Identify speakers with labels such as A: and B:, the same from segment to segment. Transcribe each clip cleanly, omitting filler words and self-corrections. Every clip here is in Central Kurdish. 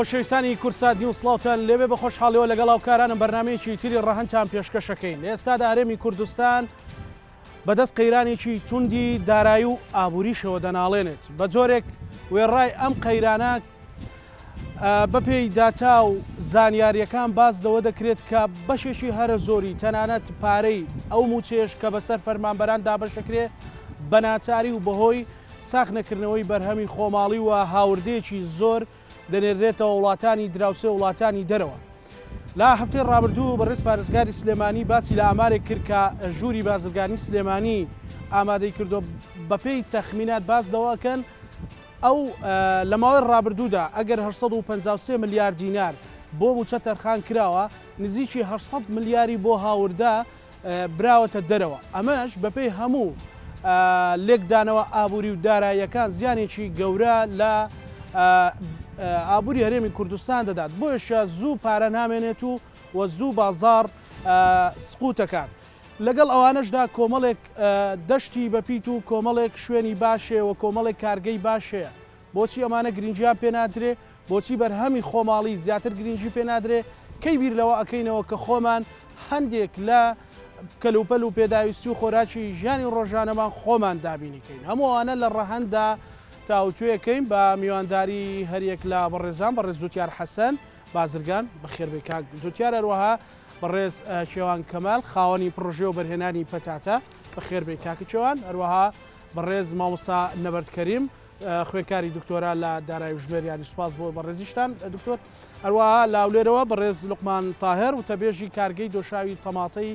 A: خۆشەویستانی کورسات نیوسڵاوتان لێبێ بە خۆشحاڵیەوە لەگەڵ هاوکارانم بەرنامەیەکی تری ڕەهەنتان پێشکەشەکەین. ئێستادا هەرێمی کوردستان بەدەست قەیرانێکی توندی دارایی و ئابووریشەوە دەناڵێنێت. بە جۆرێک وێڕای ئەم قەیرانە بەپێی داتا و زانیاریەکان باز دەوە دەکرێت کە بەشێکی هەرە زۆری تەنانەت پارەی ئەو موچێش کە بەسەر فەرمانبەران دابەشەکرێ بە ناچاری و بەهۆی ساخ نەکردنەوەی بەرهەمی خۆماڵی و هاوردەیەکی زۆر دەنێرێتەوە وڵاتانی دراوسێ وڵاتانی دەرەوە. لا هەفتەی ڕابردوو بەڕێز پارێزگاری سلێمانی باسی لە ئامارێک کرد کە ژووری بازرگانی سلێمانی ئامادەی کردو بەپێی تەخمینات باز دەواکەن ئەو لە ماوەی ڕابردوودا ئەگەر 853 ملیار دینار بۆ موچە تەرخان کراوە نزیکی 800 ملیاری بۆ هاوردا براوەتە دەرەوە. ئەمەش بەپێی هەموو لێکدانەوە ئابووری و داراییەکان زیانێکی گەورە لە ئابووری هەرێمی کوردستان دەدات. بۆیشە زوو پارە نامێنێت و زوو بازار سقوتەکات. لەگەڵ ئەوانەشدا کۆمەڵێک دەشتی بەپیت و کۆمەڵێک شوێنی باشێ و کۆمەڵێک کارگەی باشەیە. بۆچی ئەمانە گرنگیان پێنادرێ؟ بۆچی بەرهەمی خۆماڵی زیاتر گرنگی پێنادرێ؟ کەی بیر لەوە ئەکەینەوە کە خۆمان هەندێک لە کەلوپەل و پێداویستی و خۆراکی ژیانی ڕۆژانەمان خۆمان دابینیکەین. هەمووانە لە ڕەهەندا تاوتوێەکەین بە میوانداری هەریەک لە بەڕێزان بەڕێز زوتیار حەسەن بازرگان بەخێربێ کاک زوتیار، هەروەها بەڕێز کێوان کەمال خاوەنی پڕۆژێ و بەرهێنانی پەتاتە بەخێربێ کاکی کێوان، هەروەها بەڕێز مامۆستا نەبەردکەریم خوێنکاری دکتۆرا لە دارایی ژمێر یاری سوپاس بۆ بەڕێزیشتان دکتۆر، هەروەها لاولێرەوە بەڕێز لوقمان تاهر و تەبێژی کارگەی دۆشاوی تەماتەی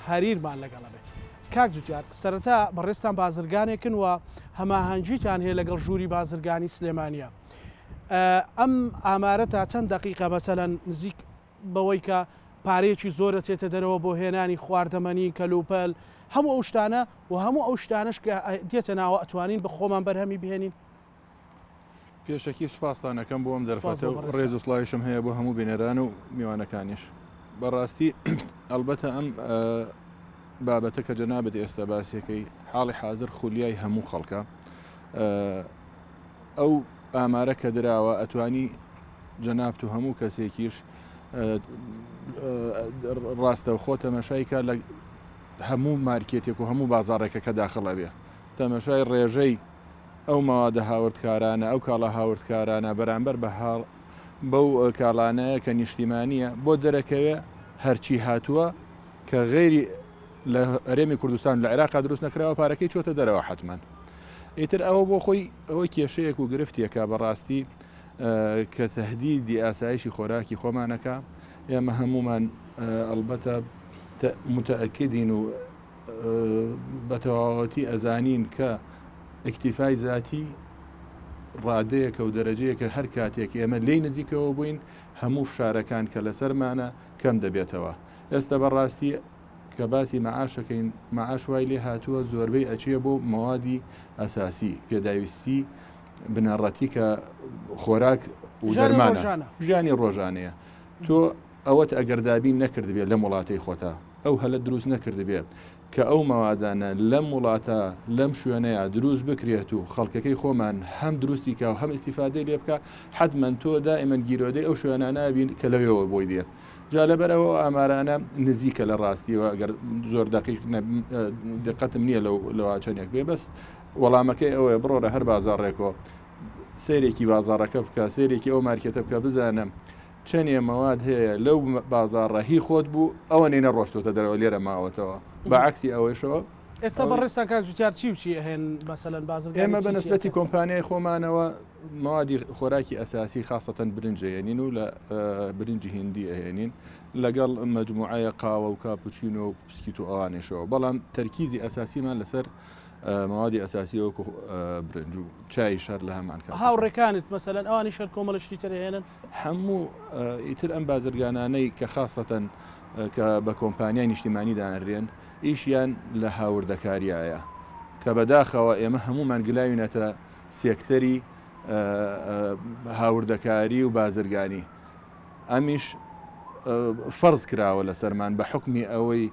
A: هەریرمان لەگەڵە بێ. کاک جوتیار، سەرەتا بەڕێستان بازرگانێکن و هەماهەنگیتان هەیە لەگەڵ ژووری بازرگانی سلێمانیە. ئەم ئامارە تا چەند دقیقە مەسەلەن نزیک بەوەی کە پارەیەکی زۆرە چێتە دەرەوە بۆ هێنانی خواردەمەنی کەلوپەل هەموو ئەو شتانە و هەموو ئەو شتانش کە دێتە ناوە ئەتوانین بە خۆمان بەرهەمی بهێنین؟
B: پێشەکی سوپاسدانەکەم بۆ ئەم دەرفەتە و ڕێز و سڵاویشم هەیە بۆ هەموو بینەران و میوانەکانیش. بەڕاستی ئەلبەتە ئەم بابەتە کە جەنابەت ئێستا باسیەکەی حاڵی حاضر خولیای هەموو خەڵکە. ئەو ئامارە کە دراوە ئەتوانی جەنابەت و هەموو کەسێکیش ڕاستە و خۆ تەمەشایکە لە هەموو مارکێتێک و هەموو بازارێکە کە داخڵە بێ، تەمەشای ڕێژەی ئەو مەوادە هاوردکارانە ئەو کاڵە هاوردکارانە بەرامبەر بە هاڵ بەو کاڵانەیە کە نیشتیمانیە بۆ دەرەکەوێ هەرچی هاتووە کە غێری لە هەرێمی کوردستان لە عێراقا دروست نەکراوە پارەکەی چۆتە دەرەوە حتمما. ئیتر ئەوە بۆ خۆی ئەوەی کێشەیەک و گرفتیەکە بەڕاستی کە تەهدیدی ئاسایشی خۆراکی خۆمانەکە. ئێمە هەمومان ئەلبەتە متەئەکدین و بەتەواوەتی ئەزانین کە ئیکتیفای ذاتی ڕادەیەکە و دەرەجەیەکە هەر کاتێک ئێمە لێی نزیکەوە بووین هەموو فشارەکان کە لەسەرمانە کەم دەبێتەوە. ئێستا بەڕاستی کە باسی مەعاشەکەین، مەعاش وای لێ هاتووە زۆربەی ئەچیە بۆ مەوادی ئەساسی پێداویستی بنەڕەتی کە خۆراک و دەرمانە ژیانی ڕۆژانەیە. تۆ ئەوەت ئەگەردابین نەکرد بێت لەم وڵاتەی خۆتا، ئەو هەلە دروست نەکرد بێت کە ئەو مەوادانە لەم وڵاتە لەم شوێنەیە دروست بکرێت و خەڵکەکەی خۆمان هەم دروستی کە و هەم ئیسیفادەی لێ بکە، حتمەن تۆ دائیمەن گیرۆدەی ئەو شوێنە نابین کە لەوێەوە بۆی دێت. جا لەبەرەوە ئامارانە نزیکە لە ڕاستیەوە ئەگەر زۆر دقەتم نییە لەواچەنێک بێ، بەس وەڵامەکەی ئەوەیە بڕۆرە هەر بازاڕێکەوە سیرێکی بازاڕەکە بکە، سیرێکی ئەو مارکێتە بکە، بزانم چەندێ مەواد هەیە لەو بازاڕە هی خۆت بوو ئەوە نێنە ڕۆشتۆتە دەرەوە لێرە ماوەتەوە بەعکسی ئەوەیشەوە.
A: ئێستا بەڕێستان کاک جوتیار چی و چی هێن مەسەلەن بازرگانی؟
B: ئێمە بەنسبەتی کۆمپانیای خۆمانەوە مەوادی خۆراکی ئەساسی خاصەتەن برنج هێنین و لە برنجی هندی ئەهێنین لەگەڵ مەجموعەیە قاوە و کاپوچینۆ و بسکیت و ئەوانێشەوە، بەڵام تەرکیزی ئەساسیمان لەسەر مەوادی ئەساسی وەکو برنج و چای شەر لە هەمان کات.
A: هاوڕێکانت مەسەلەن ئەوانی شەر کۆمەڵشتی ترهێنن
B: هەموو ئیتر ئەم بازرگانانەی کە خاصەتەن کە بە کۆمپانیای نیشتیمانی دانرێن ئیشیان لە هاوردەکاریایە کە بەداخەوە ئێمە هەمومان گلایونەتە سێکتەری هاوردەکاری و بازرگانی. ئەمیش فەرز کراوە لە سەرمان بە حکمی ئەوەی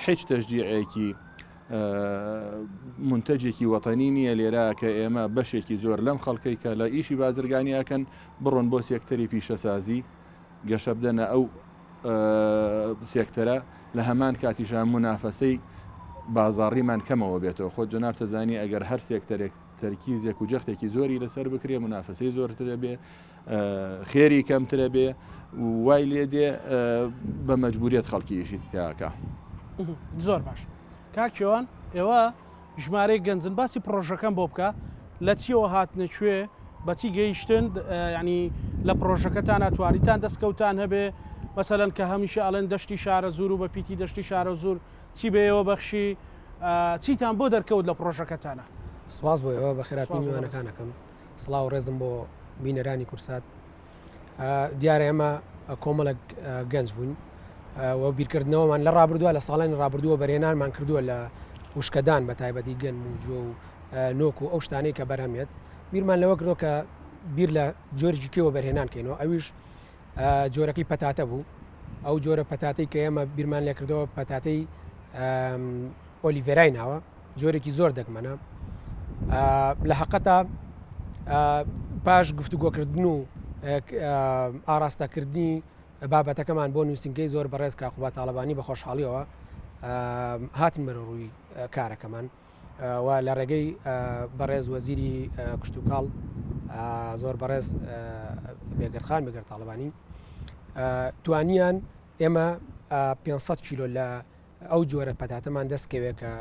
B: هیچ تەشجیعێکی منتەجێکی وەتەنی نییە لێرە کە ئێمە بەشێکی زۆر لەم خەڵکەی کە لە ئیشی بازرگانیاکەن بڕۆن بۆ سێکتەری پیشەسازی گەشە بدەنە ئەو سێکتەرە لە هەمان کاتیشان منافەسەی بازاڕیمان کەمەوە بێتەوە خۆ جەناب تەزانی ئەگەر هەر سێکتەرێک تەرکیزێک و جەختێکی زۆری لەسەر بکرێ منافەسەی زۆرترە بێ خێری کەمترە بێ وای لێ دێ بە مەجبوریەت خەڵکیشی تاکە.
A: زۆر باش کاک کێوان ئێوە ژمارەی گەنجن باسی پرۆژەکەم بۆ بکە لە چیەوە هاتنەکوێ بەچی گەیشتن ینی لە پرۆژەکەتان ناتواریتان دەستکەوتان هەبێ مەسەلەن کە هەمیشە ئەڵێن دەشتی شارە زور و بە پیتی دەشتی شارە زور چی بێەوە بەخشی چیتان بۆ دەرکەوت لە پرۆژەکەتانە.
C: سپاس بۆ ئەوە بە خێراتی میوانەکانەکەم سڵاو و ڕێزم بۆ بینەرانی کورسات دیارە ئێمە کۆمەڵک گەنج بوون و بیرکردنەوەمان لە ڕابردووە لە ساڵانی ڕابردووە بەرهێنانمان کردووە لە وشکەدان بە تایبەتی گەن و جۆ و نۆک و ئەو شتانەی کە بەرهەمێت بیرمان لەوە کردۆ کە بیر لە جۆرجی کێوە بەرهێنان کەینەوە ئەویش جۆرەکەی پەتاتە بوو ئەو جۆرە پەتاتەی کە ئێمە بیرمان لێ کردەوە پەتاتەی ئۆلیڤێرای ناوە جۆرێکی زۆر دەگمەنە لە حەقەتە پاش گفتوگۆکردن و ئاراستەکردنی بابەتەکەمان بۆ نووسنگەی زۆر بەڕێز کاقوبات تاالبانی بە خۆشحاڵیەوە هاتن بەرە ڕووی کارەکەمان و لە ڕێگەی بەڕێز وەزیری کشتتوکاڵ زۆر بەڕێز بێگەرخان بەگەر تاالبانی توانیان ئێمە 500 کیلۆ لە ئەو جۆرە پەتاتەمان دەستکەوێت کە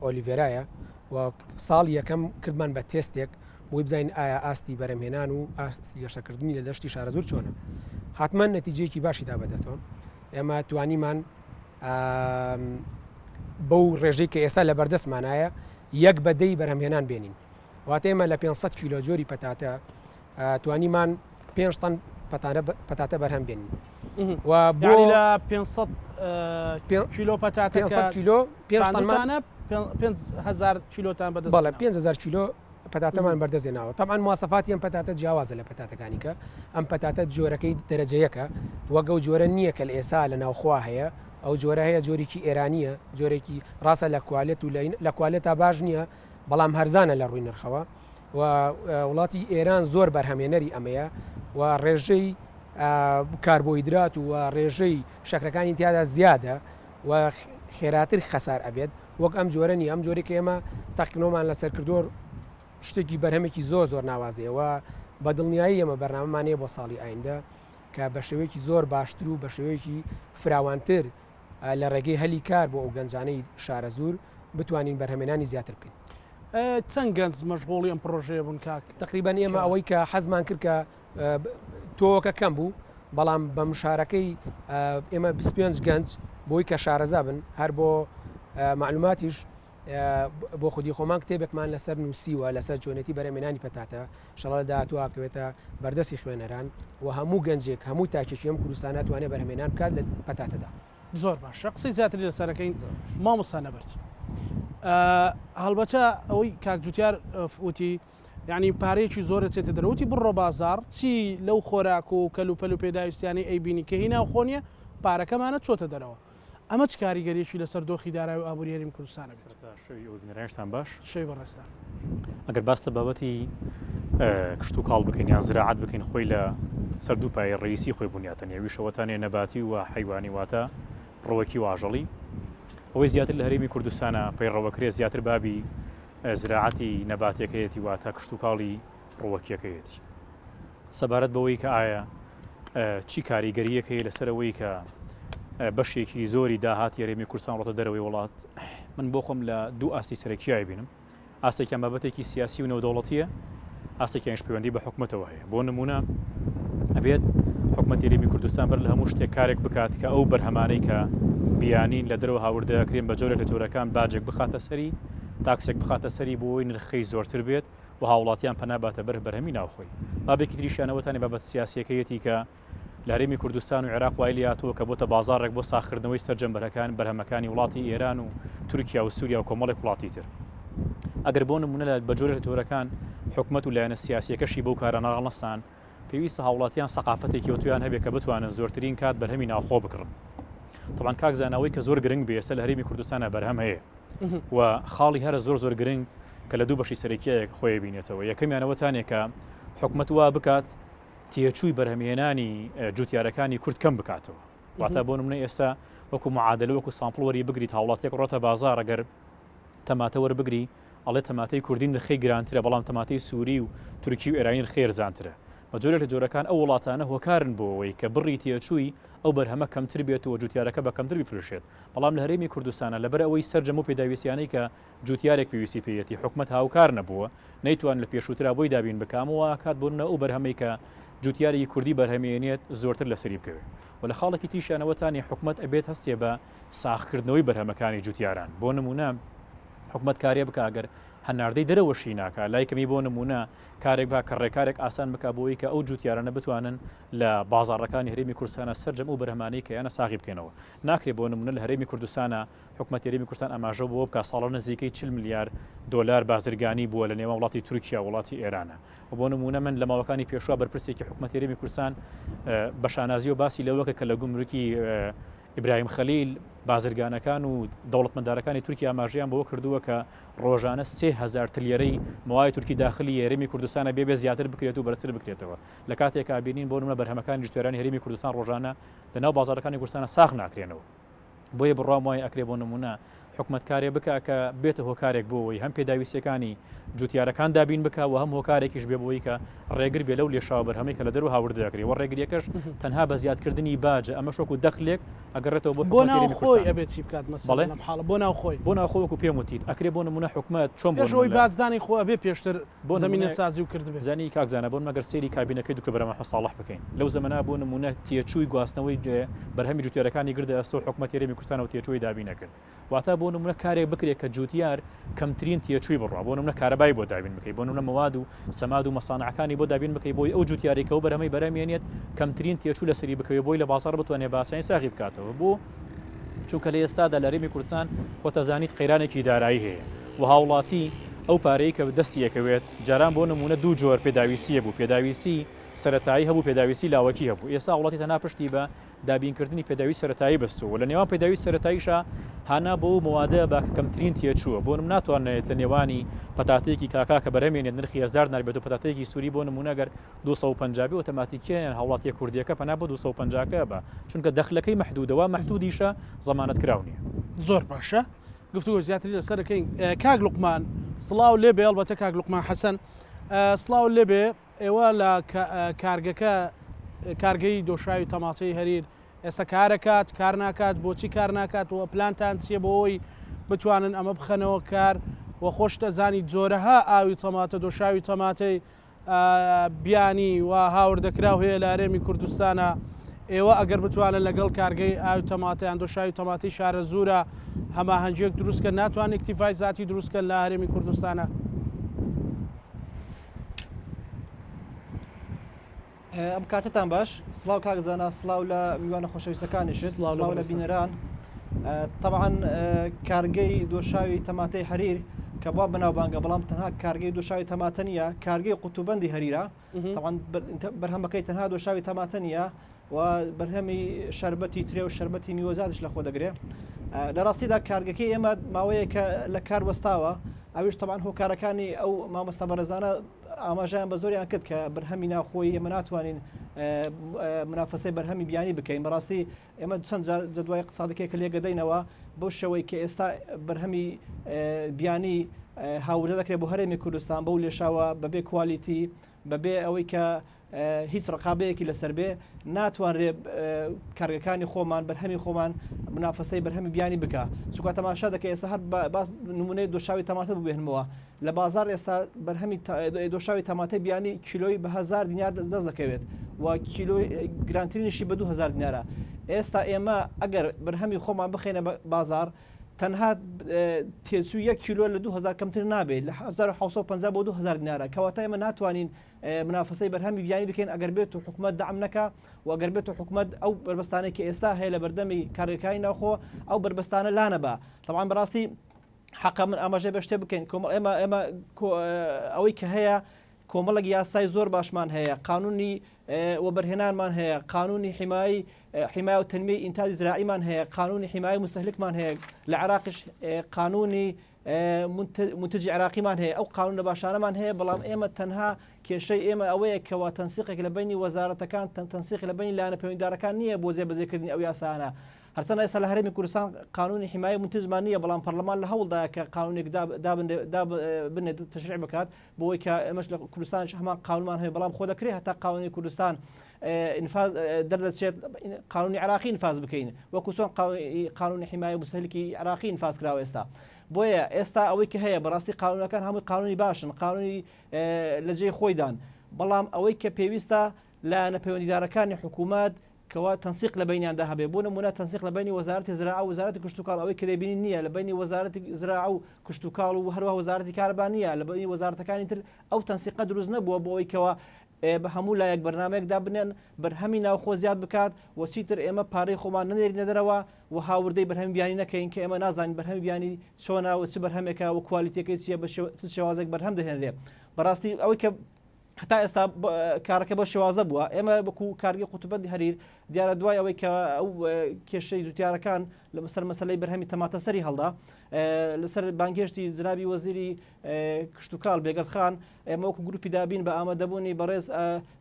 C: ئۆلیڤێرایە و ساڵ یەکەم کردمان بە تێستێک بۆی بزین ئایا ئاستی بەرەمهێنان و ئاستی گەشتەکردنی لە دەشتی شارە زۆر چۆنە حتمما نەتیجەیەکی باشی دا بەدەستەوە ئێمە توانیمان بەو ڕێژەی کە ئێستا لە بەردەستمانایە یەک بەدەی بەرهەمهێنان بێنین واتە ئێمە لە 500 کیلۆ جۆری پەتاتە توانیمان 5 تەن پەتاتە بەرهەم بێنین و بۆ
A: لە 500 کیلۆ پەتاتە
C: 500 کیلۆ
A: 5,000 کیلۆتان بەدەست
C: بەڵێ 5,000 کیلۆ پەتاتەمان بەردەزێناوە تامان مواسەفاتی ئەم پەتاتە جیاوازە لە پەتاتەکانی کە ئەم پەتاتە جۆرەکەی دەرەجەیەکە وەگە و جۆرە نییە کە لە ئێسا لە ناوخوا هەیە ئەو جۆرە هەیە جۆرێکی ئێرانیە جۆرێکی ڕاستە لە کوالێت و لە کوالێتە باش نییە بەڵام هەرزانە لە ڕووی نرخەوە و وڵاتی ئێران زۆر بەرهەمێنەری ئەمەیە و ڕێژەی کاربۆیدرات و ڕێژەی شەکرەکانی تیادا زیادە و خێراتر خەسار ئەبێت وەک ئەم جۆرە نیە ئەم جۆری کە ئێمە تەقینۆمان لەسەر کردۆر شتێکی بەرهەمێکی زۆر زۆر ناوازەیەوە بە دڵنیایی ئەمە بەرنامەمانەیە بۆ ساڵی ئایندە کە بە شێوەیەکی زۆر باشتر و بە شێوەیەکی فراوانتر لە ڕێگەی هەلی کار بۆ ئەو گەنجانەی شارە زور بتوانین بەرهەمێنانی زیاتر بکەین.
A: چەند گەنج مەشغوڵی ئەم پرۆژەیە بوون کاک
C: تقریبان ئێمە ئەوەی کە حەزمان کرد کە تۆوەکە کەم بوو بەڵام بە مشارەکەی ئێمە 25 گەنج بۆی کە شارەزا بن هەر بۆ معلوماتیش بۆ خودی خۆمان کتێبێکمان لەسەر نووسیوە لەسەر جۆنێتی بەرەمێنانی پەتاتە شەڵە داهاتوواکەوێتە بەردەستی خوێنەران و هەموو گەنجێک هەموو تاکێکی ئەم کوردستانە توانێت بەرهەمێنان بکات لە پەتاتەدا.
A: زۆر باشە قسەی زیاتری لەسەرەکەین مامۆستا نەبەرد. هەڵبەتە ئەوەی کاکجوتیار وتی یعنی پارەیەکی زۆرە چێتە دەرەوتی بڕۆ بازار چی لەو خۆراک و کەلوپەل و پێداویستیانی ئەیبینی کە هینا خۆنیە پارەکەمانە چۆتە دەرەوە ئەمە چ کاریگەریەکی لەسەر دۆخی دارایی و ئابووری هەرێمی کوردستانە
D: نێرانشتان باش
A: شەی بەڕێستان
D: ئەگەر باس لە بابەتی کشت و کاڵ بکەین یان زراعەت بکەین خۆی لە سەر دوو پای ڕئیسی خۆی بنیاتە نێویشەوەتانێ نەباتی و حیوانی واتە ڕۆوەکی واژەڵی ئەوەی زیاتر لە هەرێمی کوردستانە پەیڕەوەکرێ زیاتر بابی زراعەتی نەباتەکەیەتی واتە کشت و کاڵی ڕۆوەکیەکەیەتی سەبارەت بەوەی کە ئایا چی کاریگەریەکەی لەسەرەوەی کە بەشێکی زۆری داهاتی هەرێمی کوردستان ڕۆتە دەرەوەی وڵات من بۆ خۆم لە دوو ئاستی سەرەکیای بینم ئاستێکیان بابەتێکی سیاسی و نێودەوڵەتیە ئاستێکیانش پەیوەندی بە حکومەتەوە هەیە بۆ نمونە ئەبێت حکومەتی هەرێمی کوردستان بەر لە هەموو شتێک کارێک بکات کە ئەو بەرهەمانەی کە بیانین لە دەرەوە هاوردەکرێن بە جۆرێک لە جۆرەکان باجێک بخاتە سەری تاکسێک بخاتە سەری بۆی نرخەی زۆرتر بێت و هاوڵاتیان پەناباتە بەرهەمی ناوخۆی بابێکی تریشیانەوەتانی بابەت سیاسیەکەیەتی کە لە هەرێمی کوردستان و عێراق وای لاتووە کە بۆتە بازاڕێک بۆ ساخکردنەوەی سەرجەمبەرەکان بەرهەمەکانی وڵاتی ئێران و تورکیا و سووریا و کۆمەڵێک وڵاتی تر ئەگەر بۆ نمونە لە بەجۆرە جۆرەکان حکومەت و لایەنە سیاسیەکەشی بەو کارانە هەڵنەسان پێویستە هاوڵاتیان سەقافەتێکی وتویان هەبێت کە بتوانن زۆرترین کات بەرهەمی ناوخۆ بکڕن طبعاً کاک زاناوی کە زۆر گرنگ بێ ئێستا لە هەرێمی کوردستانە بەرهەم هەیە و خاڵی هەرە زۆر گرنگ کە لە دوو بەشی سەرەکیەک خۆی بینێتەوە. یەکەمیانەوەتانێکە حکومت وا بکات تێچووی بەرهەمهێنانی جوتیارەکانی کورد کەم بکاتەوە. واتە بۆ نمونە ئێستا وەکو معادلە وەکو سامپڵوەری بگریت هاوڵاتێک ڕۆتە بازار ئەگەر تەماتە وەربگری ئەڵێ تەماتەی کوردین نرخی گرانترە بەڵام تەماتەی سووری و تورکی و ئێرانی خێرزانترە. جۆرێک لە جۆرەکان ئەو وڵاتانە هۆکارن بۆ ئەوەی کە بڕی تێچووی ئەو بەرهەمە کەمتر بێت و جوتیارەکە بە کەمتر بفرشێت. بەڵام لە هەرێمی کوردستانە لەبەر ئەوەی سەرجەم و پێداویستیانەی کە جوتیارێک پێویستی پێیەتی حکومت هاوکار نەبووە نەیتوان لە پێشووترا بۆی دابین بکامەوە کات بوونە ئەو بەرهەمەی کە جوتیاری کوردی بەرهەمێنێت زۆرتر لەسەری بکەوێت. و لە خاڵێکی تیشانەوەتانی حکومت ئەبێت هەستێ بە ساخکردنەوەی بەرهەمەکانی جوتیاران. بۆ نمونە حکومت کارێ بکە ئەگەر هەناردەی دەرەوەشی ناکە لای کەمی بۆ نمونە کارێک با کەڕێکارێک ئاسان بک بۆی کە ئەو جوتیارانە بتوانن لە بازاڕەکانی هەرێمی کوردستانە سەرجەم و بەرهەمانەی کە یانە ساغی بکەنەوە. ناکرێت بۆ نمونە لە هەرێمی کوردستانە حکومەت هەرێمی کوردستان ئاماژە بۆ بکە ساڵە نزیکەی 40 میلیارد دلار بازرگانی بووە لە نێوان وڵاتی تورکیا وڵاتی ئێرانە. و بۆ نمونە من لە ماوەکانی پێشوە بەرپرسێکی حکومەت هەرێمی کوردستان بە شانازی و باسی لەوەکە کە لە گومرکی ئیبراهیم خەلیل بازرگانەکان و دەوڵەتمەندارەکانی تورکیا ئاماژەیان بۆ کردووە کە ڕۆژانە 3000 تلیەرەی مەوای تورکی داخلی هەرێمی کوردستانە بێ زیاتر بکرێت و بەرزتر بکرێتەوە. لە کاتێکا بینین بۆ نمونە بەرهەمەکانی جوتیارانی هەرێمی کوردستان ڕۆژانە لەناو بازارەکانی کوردستانە ساغ ناکرێنەوە. بۆیە بڕام وای ئەکرێ بۆ نمونە حکومەتکارێ بکە کە بێتە هۆکارێک بۆەوەی هەم پێداویستەکانی جوتیارەکان دابین بکە و هەم هۆکارێکیش بێ بۆی کە ڕێگر بێ لەو لێشاو بەرهەمەی کە لە دەرەوە هاوردەکرێ و ڕێگریەکەش تەنها بە زیادکردنی باجە ئەمە شۆکو دەخلێک ئەگەڕێتەوە
A: بۆ ناوخۆی ئەبێت چی بکات مەسەڵەن لەم حاڵە بۆ
D: ناوخۆوەکو پێم وتیت ئەکرێ بۆ نمونە حکومەت چۆن
A: بۆشەوەی بازدانی خۆ ئەبێ پێشتر بۆ زمینە سازی و کرد
D: زانی کاکزانە بۆن مەگەر سێری کابینەکەی دوکە بەرەمە حەساڵح بکەین لەو زەمەنا بۆ نمونە تێچووی گواستنەوەی بەرهەمی جوتیارەکانی گردە ئەستۆ حکومەت هەرێمی کوردستان و تێچووی دابین نەکرد. واتە بۆ نمونە کارێک بکرێت کە جوتیار کەمترین تێچووی بڕوا بۆ نمونە کارەبای بۆ دابین بکەیت بۆ نمونە مەواد و سەماد و مەسانعەکانی بۆ دابین بکەیت بۆی ئەو جوتیارێکە و بەرهەمەی بەرهەمێنێت کەمترین تێچوو لەسەری بکەوێت بۆی لە بازار بتوانێت باسانی ساغی بکاتەوە بۆ چونکە لە ئێستادا لە هەرێمی کوردستان خۆتەزانیت قەیرانێکی دارایی هەیە و هاوڵاتی ئەو پارەی کە دەستیەکەوێت جاران بۆ نمونە دوو جۆر پێداویستیە بوو پێداویستی سەرەتایی هەبوو پێداویستی لاوەکی هەبوو. ئێستا وڵاتی تەنها پشتی بە دابینکردنی پێداوی سەرەتایی بەستووە لە نێوان پێداوی سەرەتاییشە هانا بۆ مەوادە بە کەمترین تێچووە بۆ نم ناتوانێت لە نێوانی پەتاتەیەکی کاکا کە بەرهەمێنێت نرخی 1000 نربێت و پەتاتەیەکی سووری بۆ نمونەگەر 250 ئۆتۆماتیکیان هاوڵاتی کوردیەکە پەنا بۆ 250 بە چونکە دەخلەکەی مەحدودەوە مەحدودیشە زەمانەت کراونیە.
A: زۆر باشە گفتوگۆ زیاتری لەسەرەکەین. کاک لوقمان سڵاو لێبێ ئەڵبەتە کاک لوقمان حەسەن سڵاو لێبێ ئێوە لە کارگەی دۆشاوی تەماتەی هەریر ئێستا کارەکات کار ناکات بۆچی کار ناکات و پلانتان چیە بۆەوەی بتوانن ئەمە بخەنەوە کار و خۆشتە زانی جۆرەها ئاوی تەماتە دۆشاوی تەماتەی بیانی و هاوردەکراو هەیە لە هەرێمی کوردستانە ئێوە ئەگەر بتوانن لەگەڵ کارگەی ئاوی تەماتەیان دۆشاوی تەماتی شارە زورە هەماهەنگێک دروستکە ناتوانێت اکتیفای ذاتی دروستکەن لە هەرێمی کوردستانە.
E: ئەم کاتتان باش سڵاو کاکزانە سڵاو لە میوانە خۆشەویستەکانیشت سڵاو لە بینەران. طبعاً کارگەی دۆشاوی تەماتەی هەریر کە بوا بەناوبانگە بەڵام تەنها کارگەی دۆشاوی تەماتە نیە کارگەی قوتوبەندی هەریرە طبعاً بەرهەمەکەی تەنها دۆشاوی تەماتە نیە و بەرهەمی شەربەتی ترێ و شەربەتی میوەزادش لە خۆ دەگرێت. لە ڕاستیدا کارگەکەی ئێمە ماوەیە کە لە کار وەستاوە ئەویش طبعاً هۆکارەکانی ئەو مامۆستا بەرەزانە ئاماژیان بە زۆریان کرد کە بەرهەمی ناوخۆی ئێمە ناتوانین منافەسەی بەرهەمی بیانی بکەین. بەڕاستی ئێمە چەند جەدوای اقتصادیەکە لێگەدەینەوە بەو شەوەی کە ئێستا بەرهەمی بیانی هاوردە دەکرێت بۆ هەرێمی کوردستان بەو لێشاوە بەبێ کوالیتی بەبێ ئەوەی کە هیچ ڕقابەیەکی لەسەر بێ ناتوانرێ کارگەکانی خۆمان بەرهەمی خۆمان منافەسەی بەرهەمی بیانی بکە. چونکە تەماشا دەکە ئێستا هەر نمونەی دۆشاوی تەماتە ببێنمەوە لە بازار ئێستا بەرهەمی دۆشاوی تەماتەی بیانی کیلۆی بە 1000 دینار دەست دەکەوێت و کیلۆی گرانترینیشی بە 2000 دینارە. ئێستا ئێمە ئەگەر بەرهەمی خۆمان بخێنە بازار تەنها تێچوو 1 کیلۆ لە 2000 کەمتر نابێت لە 1950 بۆ 2000 دینارە کەواتە ئێمە ناتوانین منافەسەی بەرهەمی بیانی بکەین ئەگەر بێت و حکومەت دەعم نەکا و ئەگەر بێت و حکومەت ئەو بربەستانەی کە ئێستا هەیە لە بەردەمی کارگەکانی ناوخۆ ئەو بربەستانە لانەبا. طبعاً بەڕاستی حەقا من ئاماژەی بە شتێ بکەین ئێمە ئەوەی کە هەیە کۆمەڵک یاسای زۆر باشمان هەیە قانونی وەبەرهێنانمان هەیە قانونی حیمای و تەنمی ئینتاجی زراعیمان هەیە قانونی حیمای مستهلکمان هەیە لە عراقش قانونی منتجی عراقیمان هەیە ئەو قانونە باشانەمان هەیە بەڵام ئێمە تەنها کێشەی ئێمە ئەوەیە کەوا تەنسیقێک لە بینی وەزارەتەکان تەنسیق لە بینی لایەنە پەیوەندیدارەکان نییە بۆ جێبەجێکردنی ئەو یاسانە هەرچەند ئێستا لە هەرێمی کوردستان قانونی حیمای منتجمان نییە بەڵام پەرلەمان لە هەوڵدایە کە قانونێک بنێت تەشریع بکات بۆی کە ئەمەش لە کوردستان هەمان قانونمان هەیە بەڵام خۆ دەکرێت هەتا قانونی کوردستان دەردەچێت قانونی عراقی نفاز بکەین وەکو چۆن قانونی حیمای مستهلکی عراقی نفاز کراوە ئێستا بۆیە ئێستا ئەوەی کە هەیە بەڕاستی قانونەکان هەمووی قانونی باشن قانونی لەجێ خۆیدان بەڵام ئەوەی کە پێویستە لایەنە پەیوەندیدارەکانی حکوومەت کەوا تەنسیق لە بینیاندا هەبێ بۆ نمونە تەنسیق لە بینی وەزارەتی زراعە و وەزارەتی کشتوکاڵ ئەوەی کە دەبینی نییە لە بینی وەزارەتی زراعە و کشتوکاڵ و هەروە وەزارەتی کارەبا نییە لە بینی وەزارەتەکانی تر ئەو تەنسیقە دروست نەبووە بۆ ئەوەی کەوا بە هەموو لایەک بەرنامەیەکدا بنێن بەرهەمی ناوخۆ زیاد بکات وەچیتر ئێمە پارەی خۆمان نەنێرینە دەرەوە و هاوردەی بەرهەمی بیانی نەکەین کە ئێمە نازانین بەرهەمی بیانی چۆنا و چ بەرهەمێکە و کوالیتیەکەی چیە بە شێوازێک بەرهەم دەهێنرێ بەڕاستی ئەوەی کە حتا ئێستا کارەکە بە شێوازە بووە ئێمە بەکو کارگی قوتوبەتی هەریر دیارە دوای ئەوەی کە ئەو کێشەی جوتیارەکان لەسەر مەسەلەی بەرهەمی تەماتەسەری هەڵدا لەسەر بانگهێشتی جنابی وەزیری کشتوکاڵ بێگەردخان ئێمە وەکو گروپی دابین بە ئامادەبوونی بەڕێز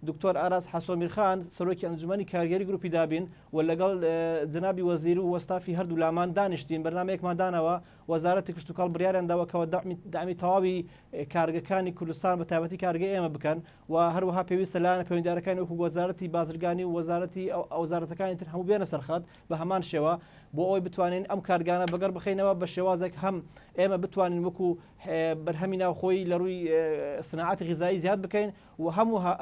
E: دکتۆر ئاراس حەسۆمیرخان سەرۆکی ئەنجومەنی کارگەری گروپی دابین و لەگەڵ جنابی وەزیر و وەستافی هەردوو لامان دانیشتین بەرنامەیەکمان دانەوە وەزارەتی کشتوکاڵ بڕیاریانداوە کەەوە دامی تەواوی کارگەکانی کوردستان بە تایبەتی کارگەی ئێمە بکەن و هەروەها پێویستە لایەنە پەیوەندیدارەکانی وەکو وەزارەتی بازرگانی و وەزارەتی وەزارەتەکانی تر هەموو بێنە سەرخەت بە هەمان شێوە بۆ ئەوی بتوانین ئەم کارگانە بەگەر بخینەوە بە شێوازێک هەم ئێمە بتوانین وەکو بەرهەمی ناوخۆی لە ڕووی سنعاتی غیزایی زیاد بکەین و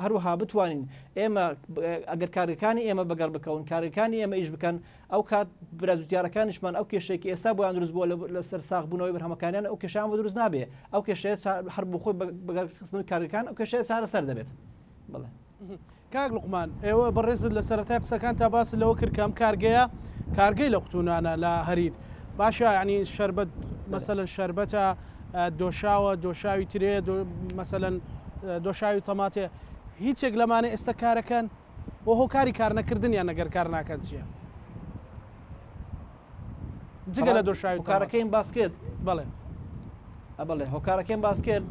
E: هەروەها بتوانین ئێمە ئەگەر کارەکانی ئێمە بەگەر بکەون کارەکانی ئێمە ئیش بکەن ئەو کات برازوتیارەکانیشمان ئەو کێشەیەکی ئێستا بۆیان دروست بووە لەسەر ساغ بوونەوەی بەرهەمەکانیان ئەو کێشیان بۆ دروست نابێ ئەو کێشەیە هەر بۆ خۆی بەگەرخستنەوەی کارەکان ئەو کێشەیە چارەسەر دەبێت بڵێ
A: کاک لوقمان ئێوە بەڕێزت لە سەرەتای قسەکان تا باس لەوە کرد کەم کارگەیە کارگەی لە قوتونانە لە هەریر باشە ینی شربەت مەسەلەن شربەتە دۆشاوە دۆشاوی ترێ مەسەلەن دۆشاوی تەماتێ هیچێک لەمانە ئێستا کارەکەن بۆ هۆکاری کار نەکردنیان نەگەر کار ناکەن چییە جگە لە دۆشاوی
E: کارەکەین باس کرد
A: بڵێ
E: بڵێ هۆکارەکەم باس کرد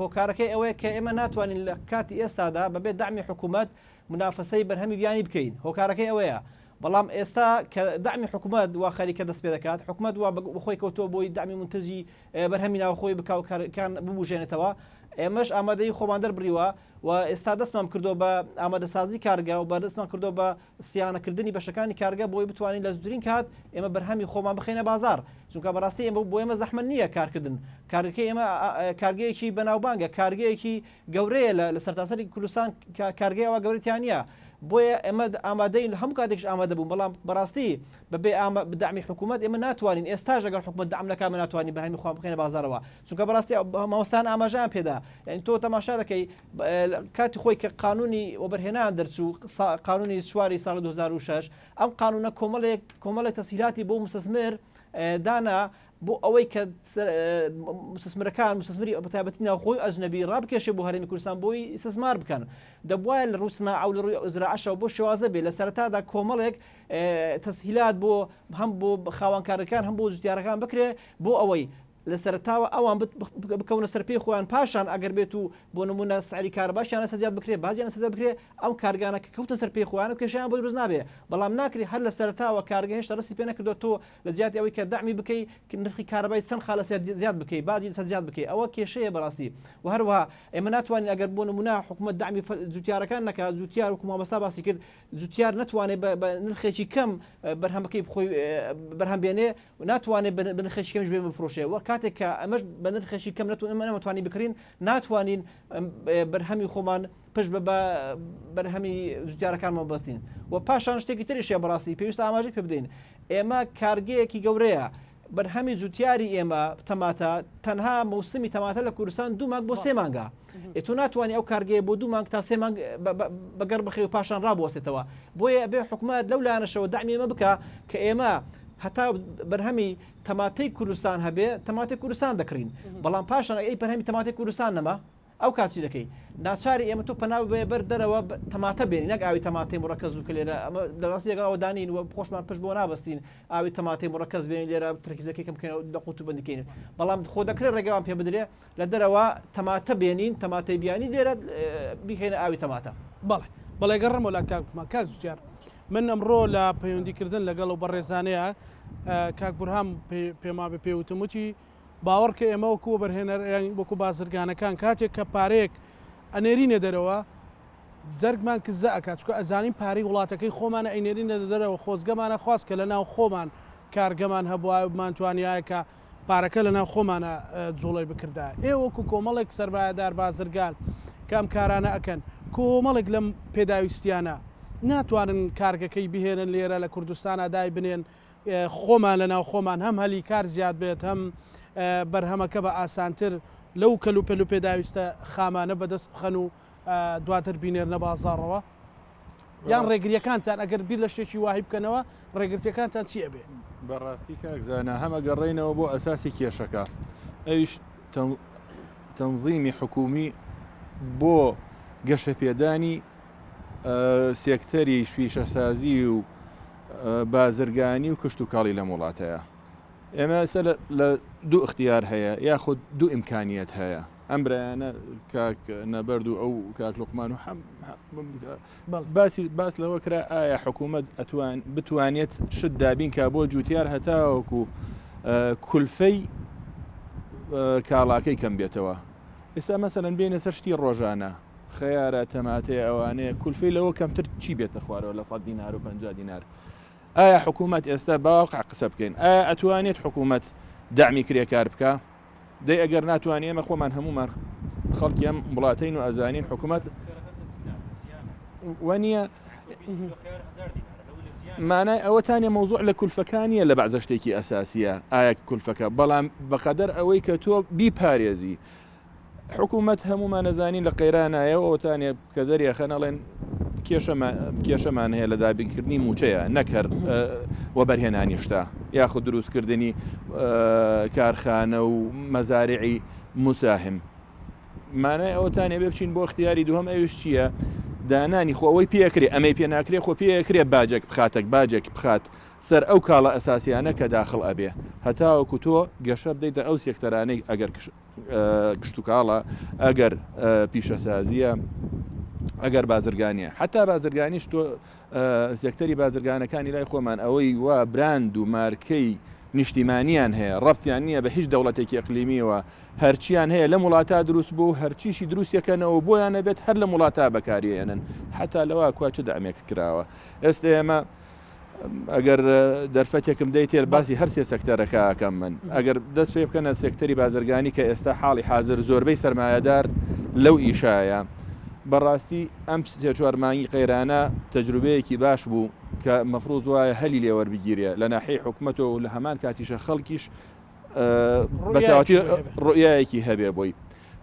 E: هۆکارەکەی ئەوەیە کە ئێمە ناتوانین لە کاتی ئێستادا بەبێ دامی حکوومەت منافسەی بەرهەمی بیانی بکەین هۆکارەکەی ئەوەیە بەڵام ئێستا کە دامی حکوومەت وا خەریکە دەست پێ دەکات حکوومەت وا بخۆی کەوتۆ بۆی دامی منتجی بەرهەمی ناوخۆی بکاوکان ببوژێنێتەوە ئێمەش ئامادەی خۆمان دەربڕیوە و ئێستا دەستمان کردو بە ئامادەسازی کارگە و بە دەستمان کردو بە سیانەکردنی بەشەکانی کارگە بۆی بتوانین لە زودترین کات ئێمە بەرهەمی خۆمان بخینە بازار چونکە بەڕاستی ئێمە بۆ ئێمە زەحمە نییە کارکردن کارگەکەی ئێمە کارگەیەکی بەناوبانگە کارگەیەکی گەورەیە لە سەرتاسەری کوردستان کارگەیەوە گەورەتیان نییە بۆیە ئێمە ئامادەین هەموو کاتێکش ئامادە بوون بەڵام بەڕاستی بەبێ بدعمی حکوومەت ئێمە ناتوانین ئێستاژ ئەگەر حکوومەت دعم نەکات ناتوانین بەرهەمی خۆمان بخینە بازارەوە چونکە بەڕاستی مامۆستان ئاماژەیان پێدا یعنی تۆ تەماشا دەکەی کاتی خۆی کە قانونی وەبەرهێنان دەرچوو قانونی چواری ساڵی 2006 ئەم قانونە کۆمەڵێک تەسهیلاتی بۆ مستەثمر دانا بۆ ئەوەی کە مستەثمرەکان مستەثمری بەتایبەتی ناوخۆی ئەجنەبی ڕابکێشێ بۆ هەرێمی کوردستان بۆی استثمار بکەن دەبوایە لە ڕووی سناعە و لە ڕووی زراعەشەوە بۆ شێوازە بێ لە سەرەتادا کۆمەڵێک تەسهیلات بۆ هەم بۆ خاوەنکارەکان هەم بۆ جوتیارەکان بکرێ بۆ ئەوەی لە سەرتاوە ئەوان بکەونە سەر پێی خۆیان پاشان ئەگەر بێت و بۆ نمونە سعری کارباشیانە سەزیاد بکرێ بازیانە سەزیاد بکرێ ئەم کارگانە کە کەوتن سەر پێی خۆیان و کێشیان بۆ دروست نابێ بەڵام ناکری هەر لە سەرتاوە کارگە هێشتا ڕستی پێ نەکردو تۆ لە جیاتی ئەوەی کە دامی بکەی نرخی کارەبای چەند خاڵە زیاد بکەی بازی سەزیاد بکەی ئەوە کێشەیە بەڕاستی و هەروەها ئێمە ناتوانین ئەگەر بۆ نمونە حکوومەت دامی جوتیارەکان نەکات جوتیار وەکو مامۆستا باسی کرد جوتیار ناتوانێت بە نرخێکی کەم بەرهەمەکەی بخۆی بەرهەم بێنێ ناتوانێت بە نرخێکی کەمش بێ بفرۆشێ وە کاتێک کە ئەمەش بە نرخێکی کەم نەمەتوانی بکرین ناتوانین بەرهەمی خۆمان پشت بە بەرهەمی جوتیارەکانمان بەستین و پاشان شتێکی تریشە بەڕاستی پێویستە ئاماژەی پێ بدەین ئێمە کارگەیەکی گەورەیە بەرهەمی جوتیاری ئێمە تەماتە تەنها موسمی تەماتە لە کوردستان 2 مانگ بۆ 3 مانگە ئێتۆ ناتوانانی ئەو کارگەیە بۆ 2 مانگ تا 3 مانگ بەگەر بخێ و پاشان ڕابوەستێتەوە بۆیە بێ حکوومەت لەو لایەنەشەوە دامی ئێمە بکە کە ئێمە هەتا بەرهەمی تەماتەی کوردستان هەبێ تەماتی کوردستان دەکڕین بەڵام پاشان ئەی بەرهەمی تەماتی کوردستان نەما ئەو کاچی دەکەی ناچاری ئێمە تۆ پەناو بێ بەر دەرەوە تەماتە بێنی نەک ئاوی تەماتەی مڕەکەز و کە لێرە ئەمە دەڕاستی لەگەڵەوە دانین و خۆشمان پشت بۆ نابەستین ئاوی تەماتەی مڕەکەز بێنین لێرە ترکیزەکەی کەم بکەین دەقوت و بندکەین بەڵام خۆ دەکرێت ڕێگەوان پێ بدرێ لە دەرەوە تەماتە بێنین تەماتەی بیانی لێرە بیخینە ئاوی تەماتە
A: بەڵێ گەڕم ولا کاک زوتیار من ئەمڕۆ لە پەیوەندیکردن لەگەڵ و بەڕێزانەیە کاک بورهام پێما بە پێوتموتی باوەڕکە ئێمە وەکو بەرهێنەر وەکو بازرگانەکان کاتێک کە پارەیەک ئەنێرینە دەرەوە جەرگمان کزە ئەکات چکە ئەزانین پارەی وڵاتەکەی خۆمانە ئەینێرینە دەرەوە خۆزگەمانە خواست کە لە ناو خۆمان کارگەمان هەبووە بمانتوانایە کە پارەکە لە ناو خۆمانە جوڵی بکردا ئێوە وەکو کۆمەڵێک سەرمایەدار بازرگان کام کارانە ئەکەن کۆمەڵێک لەم پێداویستیانە ناتوانن کارگەکەی بهێنن لێرە لە کوردستانە دای بنێن خۆمان لە ناو خۆمان هەم هەلی کار زیاد بێت هەم بەرهەمەکە بە ئاسانتر لەو کەلوپەل و پێداویستە خامانە بەدەست بخەن و دواتر بینێرنە بازاڕەوە یان ڕێگریەکانتان ئەگەر بیر لە شتێکی واهی بکەنەوە ڕێگرتیەکانتان چی ئەبێ
B: بەڕاستی کاکزانە هەمە گەڕێنەوە بۆ ئەساسی کێشەکە ئەویش تەنظیمی حکومی بۆ گەشە پێدانی سێکتەری پیشەسازی و بازرگانی و کشت و کاڵی لە وڵاتەیە ئێمە لە دوو اختیار هەیە یاخود دوو ئیمکانیەت هەیە ئەم برایانە کاک نەبەرد و ئەو کاک لوقمان و باس لەوە کرا ئایا حکوومەت بتوانێت شت دابین کا بۆ جوتیار هەتاوەکو کولفەی کاڵاکەی کەم بێتەوە ئێستا مەسەلەن بێنە سەر شتی ڕۆژانە خەیارە تەماتەیە ئەوانەیە کولفەی لەوە کەمتر چی بێتە خوارەوە لە 100 دینار و 50 دینار ئایا حکوومەت ئێستا باوەقع قسە بکەین ئایا ئەتوانێت حکوومەت دامی کرێکار بکە دەی ئەگەر ناتوانێت ئێمە خۆمان هەمومان خەڵکی ئەم وڵاتین و ئەزانین حکوومەت وەنیە مانای ئەوەتانێ مەوزوع لە کولفەکانیە لە بەعزە شتێکی ئەساسیە ئایا کولفەکە بەڵام بەقەدەر ئەوەی کە تۆ بیپارێزی حکوومەت هەمومان نەزانین لە قەیرانایەوە ئەوتانێ کە دەریە خەنەڵێن کێشەمان هەیە لە دابینکردنی موچەیە نەکرد وە بەرهێنانی شتا یاخود دروستکردنی کارخانە و مەزارعی مساهم مانای ئەوتانێ بێ بچین بۆ اختیاری دووەم ئەوش چییە دانانی خۆ ئەوەی پێکرێ ئەمەی پێ ناکرێ خۆ پێکرێ باجێک بخاتێک باجێک بخات سەر ئەو کاڵە ئەساسیانە کە داخڵ ئەبێ هەتاوەکو تۆ گەشە بدەیتە ئەو سێکتەرانەی ئەگەر گشت و کاڵە ئەگەر پیشەسازیە ئەگەر بازرگانیە حتا بازرگانیش تۆ سێکتەری بازرگانەکانی لای خۆمان ئەوەی وا براند و مارکەی نیشتیمانیان هەیە ڕەبتیان نییە بە هیچ دەوڵەتێکی ئەقلیمیەوە هەرچیان هەیە لە وڵاتە دروست بوو هەرچیشی دروستەکەنەوە بۆیانە بێت هەر لە وڵاتە بەکارێنن حتا لەوە کوا چ دامێک کراوە ئێستا ئێمە ئەگەر دەرفەتێکم دەیتێر باسی هەر سێ سەکتەرەکەکەم من ئەگەر دەست پێ بکەنە سێکتەری بازرگانی کە ئێستا حاڵی حاضر زۆربەی سەرمایەدار لەو ئیشایە بەڕاستی ئەم سێ-چوار مانگی قەیرانە تەجروبەیەکی باش بوو کە مەفروض وایە هەلی لێوەربگیرێ لە ناحیەی حکوومەتەوە و لە هەمان کاتیشە خەڵکیش بەتەواتی ڕوئایەکی هەبێ بۆی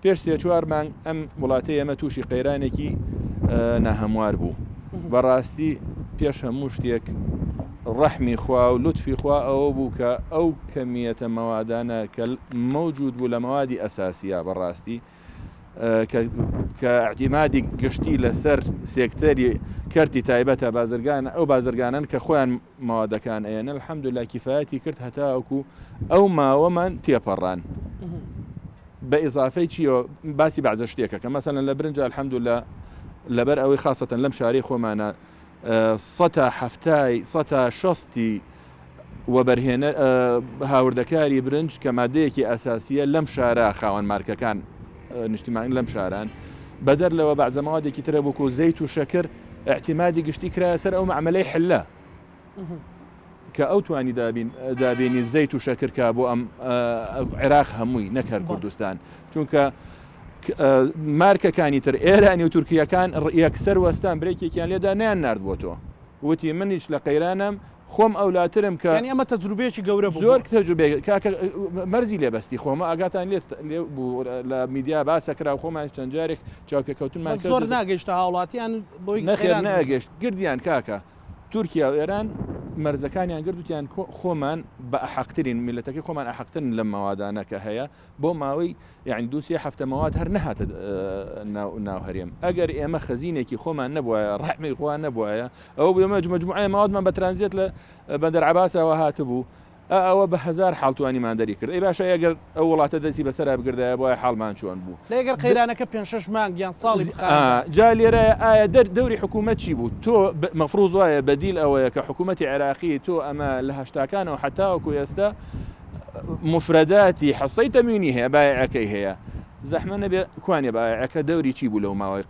B: پێش سێ-چوار مانگ ئەم وڵاتەی ئێمە تووشی قەیرانێکی ناهەموار بوو بەڕاستی پێش هەموو شتێک ڕەحمی خوا و لوتفی خوا ئەوە بوو کە ئەو کەمیەتە مەوادانە کە مەوجود بوو لە مەوادی ئەساسیە بەڕاستی کە اعتیمادی گشتی لەسەر سێکتەری کەرتی تایبەتە بازرگانە ئەو بازرگانن کە خۆیان ماوادەکان ئێنە الحەمدوللا کیفایەتی کرد هەتاوەکو ئەو ماوەمان تێپەڕان بە ئیزافەی چیەوە باسی بەعزە شتێکە کە مەسەلەن لە برنج الحەمدوللا لەبەر ئەوەی خاصەتەن لەم شاری خۆمانە 160 وەبەرهێنە هاوردەکاری برنج کە مادەیەکی ئەساسیە لەم شارە خاوەن مارکەکان نیشتیمانی لەم شاران بەدەر لەوە بەعزەماوادێکی ترە بووکو زەیت و شەکر احتیمادی گشتی کرایە سەر ئەو معاملەی حلە کە ئەو توانی دابینی زەیت و شەکر کا بۆ ئەم عێراق هەمووی نەکەر کوردستان چونکە مارکەکانی تر ئێرانی و تورکیەکان یەکسەر وەستان برێکێکیان لێدا نیان نرد بۆ تۆ وتی منیش لە قەیرانم خۆم ئەولاترم کە
A: ئەمە تەجروبێکی گەورە
B: زۆر تەجروبێ کاکە مەرزی لێبەستی خۆمە ئاگاتان لێ بوو لە میدیا باسەکرا و خۆمان چەند جارێک چاوپێکەوتنمان
A: زۆر ناگەیشتە هاوڵاتیان بۆی
B: نەخێر ناگەشت گردیان کاکە تورکیا و ئێران مەرزەکانیان گردوتیان خۆمان بە ئەحەقترین میلەتەکەی خۆمان ئەحەقترن لەم مەوادانە کە هەیە بۆ ماوەی یعنی دووسێ هەفتە مەواد هەر نەهاتە ناو هەرێم ئەگەر ئێمە خەزینێکی خۆمان نەبووە ڕەحمی خۆیان نەبووە ئەوە بێمە مجموعە ماوادمان بە ترانزیت لە بەندەر عەباسەوە هاتبوو ئەوە بە 1000 حاڵتوانیمان دەری کرد ئەی باشە ئەگەر ئەو وڵاتە دەستی بەسەر بگردایە بۆە حاڵمان چۆن بوو
A: لەگەر قەیرانەکە 5-6 مانگ یان ساڵی
B: جا لێرە ئایا دەوری حکوومەت چی بوو تۆ مەفروض وایە بەدیل ئەوەیە کە حکوومەتی عێراقی تۆ ئەمە لە هەشتاکانەوە حتاوەکو ئێستا مفرەداتی حەسەی تەموینی هەیە بایعەکەی هەیە زەحمە نەبێ کوانێ بایعەکە دەوری چی بوو لەو ماوەی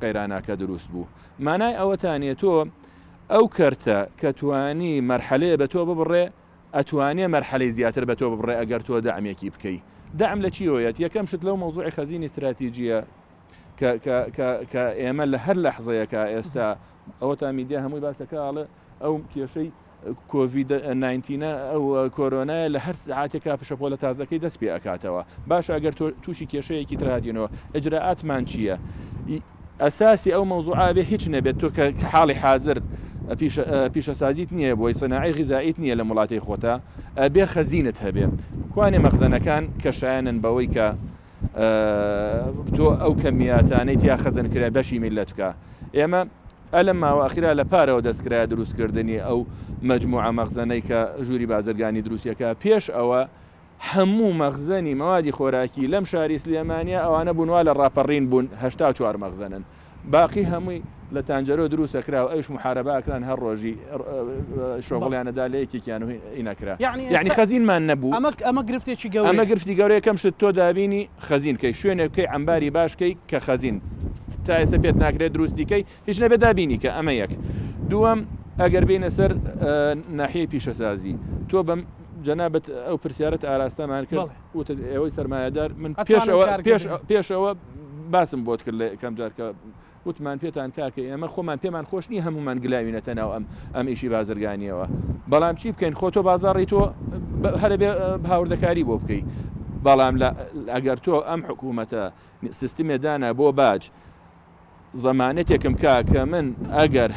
B: قەیراناکە دروست بوو مانای ئەوەتانێت تۆ ئەو کەرتە کە توانی مەرحەلەیە بە تۆ ببڕێ ئەتوانێ مەرحەلەی زیاتر بە تۆ ببڕێ ئەگەر تۆ دەعمێکی بکەی دەعم لە چیەوەیەت یەکەم شت لەو مەوزوعی خەزینی استراتیجیە کە ئێمە لە هەر لەحظەیەکە ئێستا ئەوە تا میدیا هەمووی باسەکەڵێ ئەو کێشەی کۆڤید-19 ئەو کۆرۆنایە لە هەر ساعاتێکا پشەپۆ لە تازەکەی دەست پێ ئەکاتەوە باش ئەگەر تووشی کێشەیەکی ترهاتێنەوە ئەجراعاتمان چییە ئەساسی ئەو مەوزوعا بێ هیچ نەبێت تۆ کە حاڵی حاضر پیشەسازیت نییە بۆی سەناعی غیزاییت نییە لە وڵاتی خۆتا بێ خەزینت هەبێ کوانێ مەخزەنەکان کەشایەنن بەوەی کە تۆ ئەو کەمیاتانەی تیا خەزن کرا بەشی میلەت بکە ئێمە ئەلم ماوە ئەخیرا لە پارەوە دەستکرایە دروستکردنی ئەو مەجموعە مەخزەنەی کە ژووری بازرگانی دروستیەکە پێش ئەوە هەموو مەخزەنی مەوادی خۆراکی لەم شاری سلێمانیا ئەوانە بوونوا لە ڕاپەڕین بوون 84 مەخزەنن باقی هەمووی لە تانجەرۆ دروستەکرا و ئەوش محارەباکران هەر ڕۆژی شۆغڵیانەدا لە یەکێکیان و ئینەکرا یعنی خەزینمان نەبوو
A: ئەمە گرفتێکی گەورە
B: ئەمە گرفتی گەورەیە کەم شت تۆ دابینی خەزینکەی شوێنێ بکەی ئەمباری باشکەی کە خەزین تا ئێستا پێت ناکرێت دروستیکەی هیچ نەبێت دابینی کە ئەمە یەک دووەم ئەگەر بینە سەر ناحیەی پیشەسازی تۆ بەم جەنابەت ئەو پرسیارەت ئاراستەمان کرد وتە ئێوەی سەرمایەدار من پێشەوە باسم بۆت کرد لە کەم جارکە وتمان پێتان کاکە ئێمە خۆمان پێمان خۆش نیە هەمومان گلاوینەتە ناو ئەم ئیشی بازرگانیەوە بەڵام چی بکەین خۆ تۆ بازاڕی تۆ هەرە بێ هاوردەکاری بۆ بکەی بەڵام ئەگەر تۆ ئەم حکوومەتە سیستمێدانە بۆ باج زەمانەتێکم کە من ئەگەر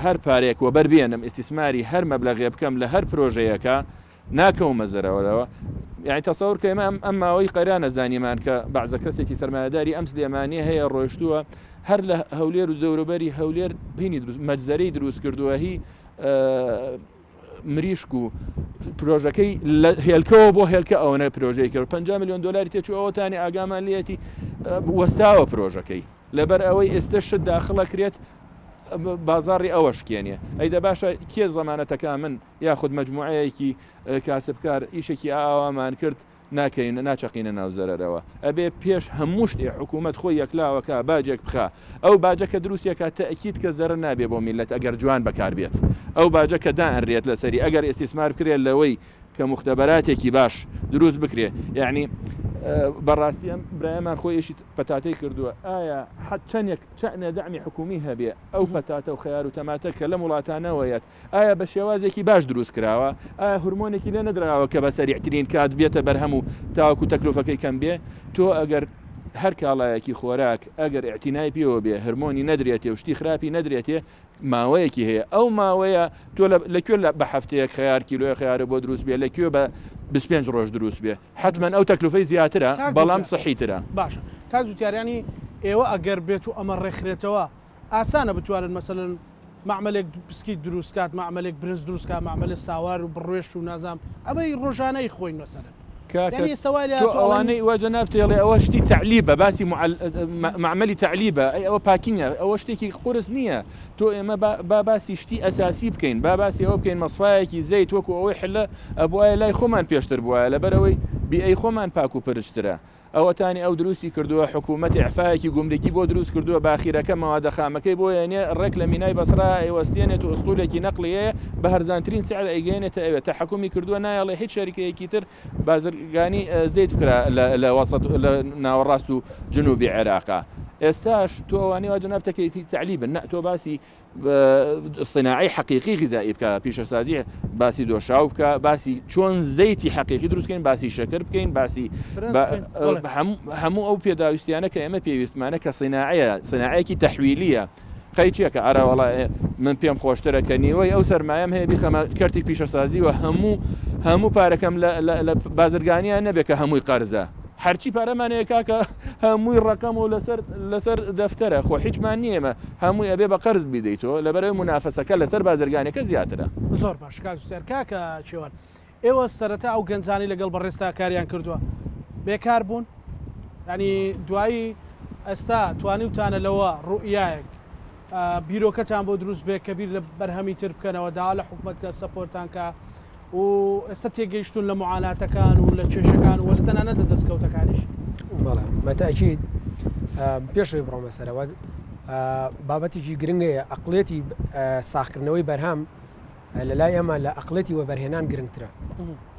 B: هەر پارێک وە بەربێنم ئیسtismاری هەر مەبلەغێ بکەم لە هەر پرۆژەیەکە ناکەومە زەرەوەرەوە یعنی تەسەور کە ئێمە ئەم ماوەی قەیرانە زانیمان کە بەعزە کەسێکی سەرمایهداری ئەم سلێمانیە هەیە ڕۆیشتووە هەر لە هەولێر و دەوروبەری هەولێر بینی مەجزەرەی دروست کردووە هی مریشک و پرۆژەکەی هێلکەوە بۆ هێلکە ئەوەنە پرۆژەی کرد 50 میلیۆن دلاری تێچوو ئەوەتانی ئاگامان لێتی وەستاوە پرۆژەکەی لەبەر ئەوەی ئێستا شت داخڵەکرێت بازاڕی ئەوەشکێنێ ئەیدە باشە کێ زەمانەتەکە من یاخود مەجموعەیەکی کاسبکار ئیشێکی ئاوامان کرد ناکەین ناچەقینە ناوزەرەرەوە ئەبێ پێش هەموو شتێ حکوومەت خۆی یەکلاوەکە باجێک بخە ئەو باجەکە دروستیەکە تەئکید کە زەرە نابێ بۆ میلەت ئەگەر جوان بەکار بێت ئەو باجەکە دائەنرێت لەسەری ئەگەر ئیسtismار بکرێت لەوەی کە مختبەراتێکی باش دروست بکرێ یعنی بەڕاستی ئەم برایەمان خۆی ئێشی پەتاتەی کردووە ئایا حەت چەندێک دەعمی حکومی هەبێ ئەو پەتاتە و خەیار و تەماتە کە لە وڵاتانەوەیەت ئایا بە شێوازێکی باش دروست کراوە ئایا هورمۆنێکی لێ نەدراوە کە بە سەریعترین کات بێتە بەرهەم و تاوەکو تەکلوفەکەی کەم بێ تۆ ئەگەر هەر کاڵایەکی خۆراک ئەگەر ئەعتینای پێوە بێ هەرمۆنی نەدرێتێ و شتی خراپی نەدرێتێ ماوەیەکی هەیە ئەو ماوەیە تۆ لەکوێ بە هەفتەیەک خەیار کیلۆی خەیارە بۆ دروست بێ لەکوێ بە 25 ڕۆژ دروست بێ حتمما ئەو تەکلوفەی زیاترە بەڵام سەحیترە
A: باشە کاتوتیاریانی ئێوە ئەگەر بێت و ئەمە ڕێکخرێتەوە ئاسانە بتوانن مەسەلەن معمەلێک پسکی دروستکات معمەلێک برنج دروستکە معمەلە ساوار و بڕێش و نازام ئەمەی ڕۆژانەی خۆی نوەسەرن
B: ئەوانەی واجە نابتێڵێ ئەوە شتی تعلیبە باسی معمەلی تعلیبە ئەوە پاکینە ئەوە شتێکی قرس نییە تۆ ئێمە باسی شتی ئەساسی بکەین باسی ئەوە بکەین مەسفایەکی زەیت وەکو ئەوەی حلە ئەبواە لای خۆمان پێشتر بووە لەبەرەوەی بیئەی خۆمان پاک و پرشترە ئەوەتانی ئەو دروستی کردووە حکوومەتی ئەعفایەکی گومرگی بۆ دروست کردووە باخیرەکە مەوادە خامەکەی بۆ یێنێ ڕێک لە مینای بەسرا ئێوەستێنێت و ئوستولێکی نەقلیەیە بە هەرزانترین سعر ئەیگەێنێتە ئەوێت تەحکومی کردووە نایڵێ هیچ شەریکەیەکی تر بازرگانی زەیت بکرا لە وەسەط لە ناوەڕاست و جنوبی عێراقا ئێستاش تۆ ئەوانەی وا جەنابتەکەیتی تعلیبن نە تۆ باسی صناعی حقیقی غذایی بکە پیشەسازی باسی دۆشاو بکە باسی چۆن زەیتی حقیقی دروستکەین باسی شەکر بکەین باسی هەموو ئەو پێداویستیانە کە ئێمە پێویستمانە کە صناعەیەکی تەحویلیە قەی چیەکە ئارا وەڵا من پێم خۆشترە کە نیوەی ئەو سەرمایم هەیە بیخەمە کەرتی پیشەسازی و هەموو پارەکەم لە بازرگانیان نەبێت کە هەمووی قەرزە هەرچی پارەمانەیە کاکە هەمووی ڕقم و لەسەر دەفتەرە خۆ هیچمان نیێمە هەمووی ئەبێ بە قەرز بیدەیتەوە لەبەرەوەی منافەسەکە لەسەر بازرگانەکە زیاترە
A: زۆر باش کاکوستێر کاکە چێوان ئێوە سەرەتا ئەو گەنجانی لەگەڵ بەڕێستا کاریان کردووە بێکار بوون ینی دوایی ئێستا توانی وتانە لەوە ڕوئایەک بیرۆکەتان بۆ دروست بێت کە بیر لە بەرهەمی تر بکەنەوە دا لە حکومەتکە سەپۆرتانکە و ئێستا تێگەیشتون لە معاناتەکان و لە کێشەکان و لە تەنانەتە دەستکەوتەکانیش
C: بەڵێ مەتاکید پێشەوەی بڕۆمە سەرەوە بابەتێکی گرنگەیە ئەقلێتی ساختکردنەوەی بەرهەم لە لای ئەمە لە ئەقلێتی وەبەرهێنان گرنگترە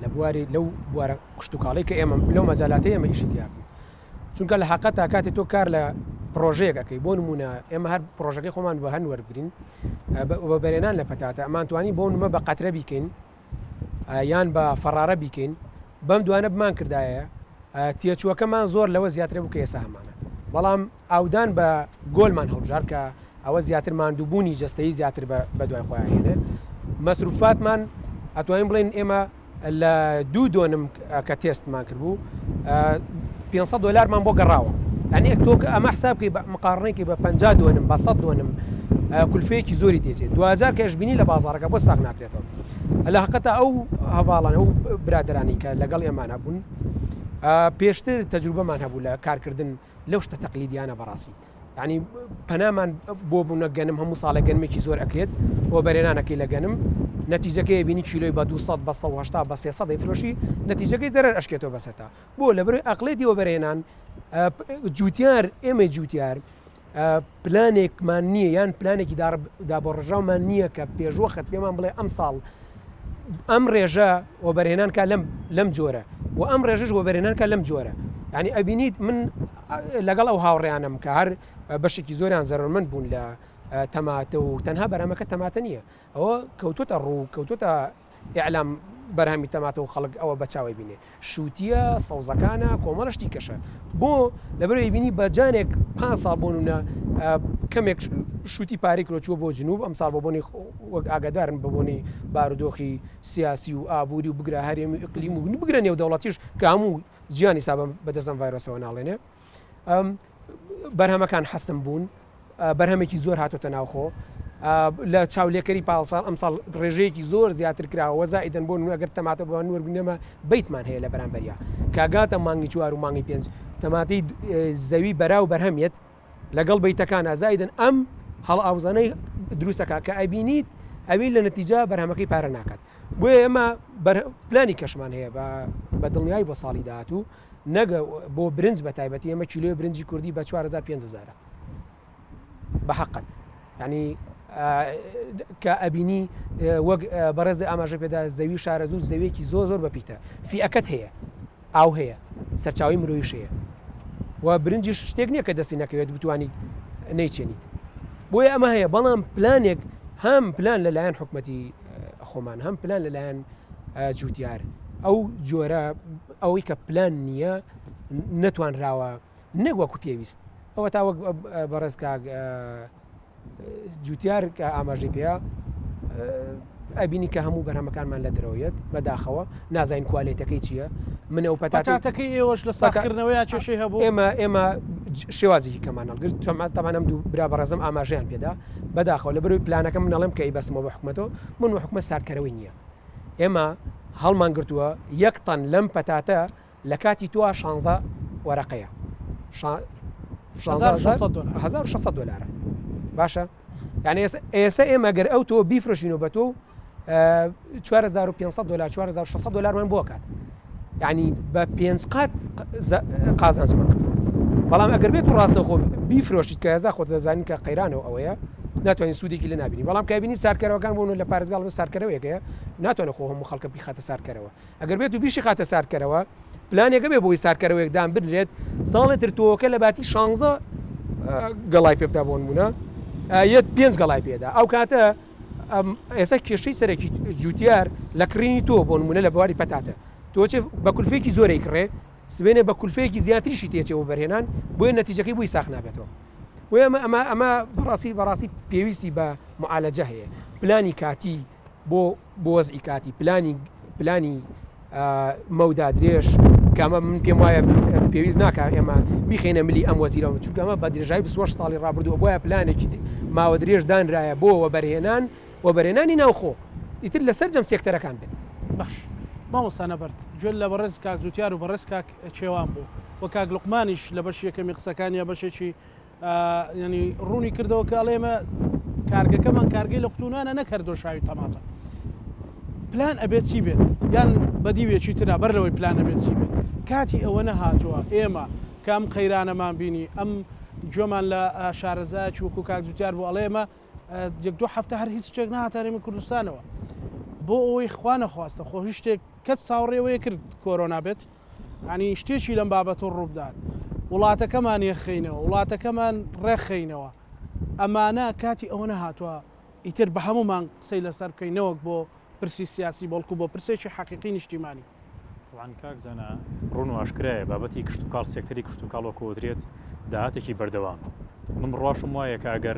C: لە بواری لەو بوارە کشتتوکاڵی کە ئێمە لەو مەجاالاتی ئەمە ئیشی دیار چونکە لە حقەت تا کاتی تۆ کار لە پرۆژەیەکەکەی بۆ نمونە ئێمە هەر پرۆژەکەی خۆمان بە هەن وەربگرین بەبەرێنان لە پەتاتە ئەمان توانی بۆ نمە بە قەترە بیکەین یان بە فەرارە بیکەین بەم دوانە بمان کردایە تێچووەکەمان زۆر لەوە زیاتر بوو کە ئێسا هەمانە بەڵام ئاودان بە گۆلمان هەڵبژار کە ئەوە زیاتر ماندووبوونی جستەی زیاتر بە دوای خۆیان هێنێ مەسروفاتمان ئەتوانین بڵێن ئێمە لە 2 دۆنم کە تێستمان کردبوو $500مان بۆ گەڕاوە ئەنی تۆ ئەمە حسابکەی مقارنێکی بە 50 دۆنم بە 100 دۆنم کولفەیەکی زۆری تێچێت 2000 کەشببینی لە بازارەکە بۆ ساغ ناکرێتەوە لە حقەتە ئەو هەواڵانە و برادرانی کە لەگەڵ ئێمانە بوون پێشتر تەجروبەمان هەبوو لە کارکردن لەو شتە تەقلیدیانە بەڕاستی ینی پەنامان بۆ بوونە گەنم هەموو ساڵە گەنمێکی زۆر ئەکرێت بۆ بەرێنانەکەی لە گەنم نەتیجەکەی بینی کیلۆی بە 200 بە 180 بە 300 دەیفرۆشی نەتیجەکەی زەرەر ئەشکێتەوە بەسەرتا بۆ لەبەر ئەقلێتی وە بەرێنان جوتیار ئێمە جوتیار پلانێکمان نییە یان پلانێکی دابڕژاومان نییە کە پێشوەخت پێمان بڵێ ئەم ساڵ ئەم ڕێژە وە بەرهێنانکە لەم جۆرە و ئەم ڕێژش وە بەرهێنانکە لەم جۆرە ینی ئەبینیت من لەگەڵ ئەو هاوڕێیانم کە هەر بەشێکی زۆریان زەرمەند بوون لە تەماتە و تەنها بەرهەمەکە تەماتە نییە ئەوە کەوتوتە ڕوو کەوتوتە ئیعلام بەرهەمی تەماتە و خەڵک ئەوە بەچاوی بینێ شووتیە سەوزەکانە کۆمەڵشتی کەشە بۆ لەبەرەوەی بینی بەجانێک 5 ساڵ بۆنە کەمێک شووتی پارێک کرۆچووە بۆ جنوب ئەم ساڵ بە بۆنی وەک ئاگادارن بە بۆنی بارودۆخی سیاسی و ئابووری و بگرە هەرێمی ئیقلیم و بگرە نێو دەوڵەتیش کە هەموو جیانی سا بەدەستم ڤایرۆسەوە ناڵێنێ بەرهەمەکان حەسم بوون بەرهەمێکی زۆر هاتۆتە ناوخۆ لە چاولێکەری پاڵساڵ ئەمساڵ ڕێژەیەکی زۆر زیاتر کراوە زائیدەن بۆ ئەگەر تەماتە بۆ نوەربینەمە بیتمان هەیە لە بەرامبەریا کاگاتە مانگی 4 و مانگی 5 تەماتی زەوی بەراو بەرهەمیت لەگەڵ بیتەکانە زائیدەن ئەم هەڵ ئاوزانەی دروستەکە کە ئەبینیت ئەوی لە نەتیجە بەرهەمەکەی پارە ناکات بۆیە ئێمە پلانی کەشمان هەیە بە دڵنیایی بۆ ساڵی داهاتوو نەگە بۆ برنج بە تایبەتی ئێمە کیلۆی برنجی کوردی بە 4500 بە حقت ینی کە ئەبینی وەک بەڕێز ئاماژە پێدا زەوی شارە زوو زەوێکی زۆر بەپیتە فیئەکەت هەیە ئاو هەیە سەرچاوی مرۆیش هەیە و برنجی شتێک نییە کە دەستی نەکەوێت بتوانیت نەیچێنیت بۆیە ئەمە هەیە بەڵام پلانێک هەم پلان لەلایەن حکومەتی خۆمان هەم پلان لەلایەن جوتیار ئەو جۆرە ئەوەی کە پلان نییە نەتوانراوە نەگوەکو پێویست ئەوە تا وەک بەڕێزکە جوتیار کە ئاماژەی پێە ئەبینی کە هەموو بەرهەمەکانمان لە درەوەیەت بەداخەوە نازانین کوالێتەکەی چییە منە و
A: پەتاتەکەی ئێوەش لە ساکردنەوەی چێشەی هەبوو
C: ئێمە شێوازێکی کەمان هەڵگرت تەمانم دوو برا بەڕێزم ئاماژیان پێدا بەداخەوە لە بەروی پلانەکە منەڵێم کە بەسمەوە بە حکومەتەوە من و حکومەت سارکەرەوەی نییە ئێمە هەڵمان گرتووە 1 تەن لەم پەتاتە لە کاتی تووە 16 وەرەقەیە $1600 باشە یعنی ئێستا ئێمە گەر ئەو تۆ بیفرۆشینەوە بە تۆ $4500 بۆ کات یعنی بە 5 قات قازانجمان کرد بەڵام ئەگەر بێت و ڕاستەخۆ بیفرۆشیت کە هێزا خۆت دەزانین کە قەیرانەوە ئەوەیە ناتوانین سوودێکی لە نبینی بەڵام کابینی سارکەرەوەکان بوون لە پارێزگاڵ بە سارکەرەوەیەکەیە ناتوانێت خۆ هەموو خەڵکە بیخاتە سارکەرەوە ئەگەر بێت و بیشی خاتە سارکەرەوە پلانێکە بێ بۆی سارکەرەوەیەکدان بنرێت ساڵێتر تۆکە لە باتی 16 گەڵای پێ بدا بۆ نمونە یەت 5 گەڵای پێدا ئەو کاتە ئێستا کێشەی سەرەکی جوتیار لە کڕینی تۆ بۆ نمونە لە بواری پەتاتە تۆچێ بە کولفێکی زۆرەی کڕێ سبێنێ بە کولفەیەکی زیاتریشی تێچەوە بەرهێنان بۆیە نەتیجەکەی بووی ساخ نابێتەوە بۆیە ئەمە بەڕاستی پێویستی بە معالەجە هەیە پلانی کاتی بۆ وەزئی کاتی پلانی پلانی مەودا درێژ کامە من پێم وایە پێویست ناکە ئێمە بیخێنە ملی ئەم وەزیرەوە چونکەمە بە درێژای 24 ساڵی ڕابردووە بۆیە پلانێکی ماوە درێژ دانرایە بۆ وەبەرهێنانی ناوخۆ ئیتر لەسەر جەم سێکتەرەکان بێت
A: بەخش مامۆستا نەبەرد گوێن لە بەڕێز کاک زوتیار و بەڕێز کاک چێوان بوو وە کاک لوقمانیش لە بەش یەکەمی قسەکانیە بەشێکی ینی ڕوونی کردەوە کە ئەڵێمە کارگەکەمان کارگەی لە قوتونانە نەکردۆ شاوی تەماتە پلان ئەبێت چی بێت یان بەدیوێکی ترا بەر لەوەی پلان ئەبێت چی بێت کاتی ئەوە نەهاتووە ئێمە کام قەیرانەمان بینی ئەم گوێمان لە شارەزایکی وەکو کاک زوتیار بوو ئەڵێمە یەک دو هەفتە هەر هیچ شتێک نهاتانێمی کوردستانەوە بۆ ئەوەی خوا نەخواستە خۆ هیچ شتێک کەس چاوەڕێوەیە کرد کۆرۆنا بێت ینی شتێکی لەم بابەتۆ ڕووبدات وڵاتەکەمان یەخینەوە وڵاتەکەمان ڕێخینەوە ئەمانە کاتی ئەوە نەهاتووە ئیتر بە هەمومان قسەی لەسەر بکەینەوەک بۆ پرسی سیاسی بەڵکو بۆ پرسێکی حەقیقی نیشتیمانی
D: طبعاً کاک زەنە ڕوون و ئاشکرایە بابەتی کشت و کاڵ سێکتەری کشت و کاڵەوە درێت داهاتێکی بەردەوام من ڕاشم وایە کە ئەگەر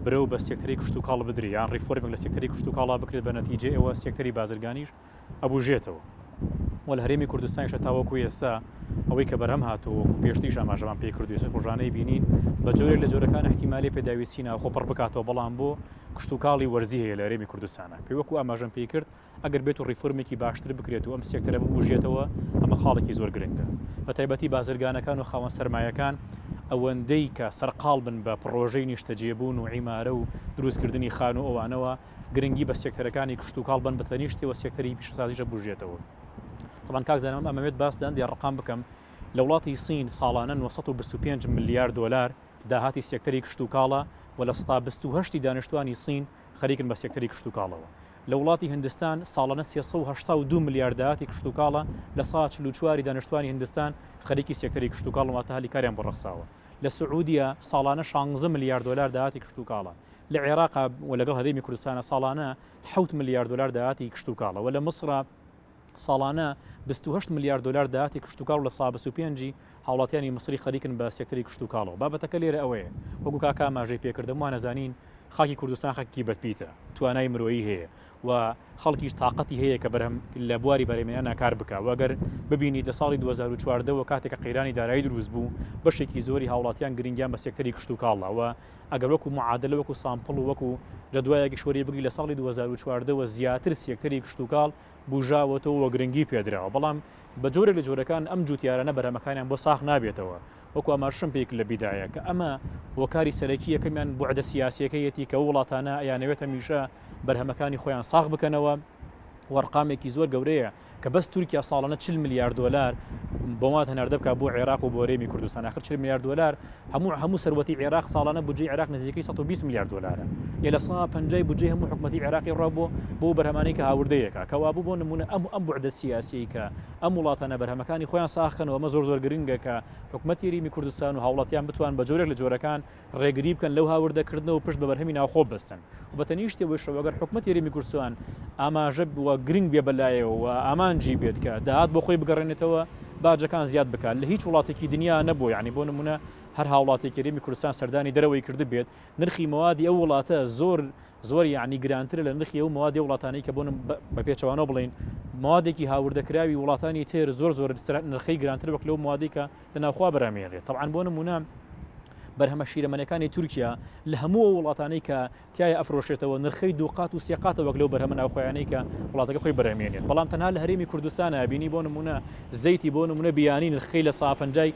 D: برەو بە سێکتەری کشت و کاڵ بدرێ یان ڕیفۆرمێک لە سێکتەری کشت و کاڵا بکرێت بە نەتیجە ئەوە سێکتەری بازرگانیش ئەبوژێتەوە وە لە هەرێمی کوردستانیشە تاوەکو ئێستا ئەوەی کە بەرهەم هاتووە پێشتیش ئاماژەمان پێ کردوێت ڕۆژانەی بینین بە جۆرێک لە جۆرەکان احتیمالی پێداویستی ناوخۆ پڕ بکاتەوە بەڵام بۆ کشت و کاڵی وەرزی هەیە لە هەرێمی کوردستانە پێی وەکو ئاماژەم پێی کرد ئەگەر بێت و ڕیفۆرمێکی باشتر بکرێت و ئەم سێکتەرە ببوژێتەوە ئەمە خاڵێکی زۆر گرنگە بە تایبەتی بازرگانەکان و خاوەن سەرمایەکان ئەوەندەی کە سەرقاڵ بن بە پڕۆژەی نیشتەجێبوون و عیمارە و دروستکردنی خان و ئەوانەوە گرنگی بە سێکتەرەکانی کشت و کاڵ بن بە تەنیشتەوە سێکتەری پیشەسازیشە بوژێتەوە طبعاً کاک زانم ئەمەوێت باسدان دی ڕقام بکەم لە وڵاتی سین ساڵانە 925 ملیار دلار داهاتی سێکتەری کشت و کاڵە و لە 128 دانیشتوانی سین خەریکن بە سێکتەری کشت و کاڵەوە لە وڵاتی هندستان ساڵانە 382 ملیار داهاتی کشت و کاڵە لە 144 دانیشتوانی هندستان خەریکی سێکتەری کشت و کاڵەواتە هەلی کاریان بۆ ڕەخساوە لە سعودیە ساڵانە 16 ملیار دلار داهاتی کشت و کاڵە لە عێراق و لەگەڵ هەرێمی کوردستانە ساڵانە 7 ملیار دلار داهاتی کشت و کاڵە و لە مصر ساڵانە 28 ملیار دلار داهاتی کشت و کاڵ لە 125 هاوڵاتیانی مصری خەریکن بە سێکتەری کشت و کاڵەوە بابەتەکە لێرە ئەوەیە وەکو کاکا ماژەی پێکردەوە نەزانین خاکی کوردستان خەکی بەدپیتە توانای مرۆیی هەیە و خەڵکیش تااقەتی هەیە کە بەرهەم لە بواری بەرەمێنان کار بکە وەگەر ببینیت لە ساڵی 2014 کاتێکە قەیرانی دارایی دروست بوو بەشێکی زۆری هاوڵاتیان گرنگیان بە سێکتەری کشت و کاڵەوە ئەگەر وەکو معادلە وەکو سامپڵ و وەکو جدوایەکی شوەری بگری لە ساڵی 2014 زیاتر سێکتەری کشت و کاڵ بژاوەتەوە گرنگی پێدراوە بەڵام بە جۆرێک لە جۆرەکان ئەم جوتیارانە بەرهەمەکانیان بۆ ساخ نابێتەوە وەکو ئاماژەم پێک لە بیدایە کە ئەمە وەکاری سەرەکی یەکەمیان بوعدە سیاسیەکەیەتی کە وڵاتانە ئەیانەوێت هەمیشە بەرهەمەکانی خۆیان ساخ بکەنەوە وەرقامێکی زۆر گەورەیە کە بەس تورکیا ساڵانە 40 ملیار دلار بۆمات هەناردە بکە بۆ عێراق و بۆ هەرێمی کوردستان آخر 40 ملیار دلار هەموو سەروەتی عێراق ساڵانە بودجەی عێراق نزیکەی 120 ملیار دلارە یە لە 150 بودجەی هەموو حکومەتی عێراقی ڕوا بۆ بەرهەمانەی کە هاوردەیەکە کەوا بوو بۆ نمونە ئەم بوعدە سیاسی کە ئەم وڵاتانە بەرهەمەکانی خۆیان ساخکەنەوە ئەمە زۆر گرنگە کە حکومەتی هەرێمی کوردستان و هاوڵاتیان بتوان بە جۆرێک لە جۆرەکان ڕێگری بکەن لەو هاوردەکردنەوە پشت بە بەرهەمی ناوخۆ بستن و بەتەنیشتی وەشەوە ئەگەر حکومەتی هەرێمی کوردستان ئاماژە بووە گرنگ بێ بەلایەوە و ئامانجی بێت کە داهات بۆ خۆی بگەڕێنێتەوە باجەکان زیاد بکات لە هیچ وڵاتێکی دنیا نەبوو یعنی بۆ نمونە هەر هاوڵاتێکی هەرێمی کوردستان سەردانی دەرەوەی کرد بێت نرخی مەوادی ئەو وڵاتە زۆر یعنی گرانتر لە نرخی ئەو مەوادی وڵاتانەی کە بۆ بە پێچەوانەوە بڵین مەوادێکی هاوردەکراوی وڵاتانی تێر زۆر نرخی گرانتر وەک لەو مەوادی کە لەناوخوا بەرامێنێت طبعاً بۆ نمونە بەرهەمە شیرەمەنەکانی تورکیا لە هەموو وڵاتانەی کە تایە ئەفرۆشێتەوە نرخەی دووقات و سێقاتە وەک لەو بەرهەمە ناوخۆیانەی کە وڵاتەکە خۆی بەرهەمێنێت بەڵام تەنها لە هەرێمی کوردستانە بینی بۆ نمونە زەیتی بۆ نمونە بیانی نرخەی لە 150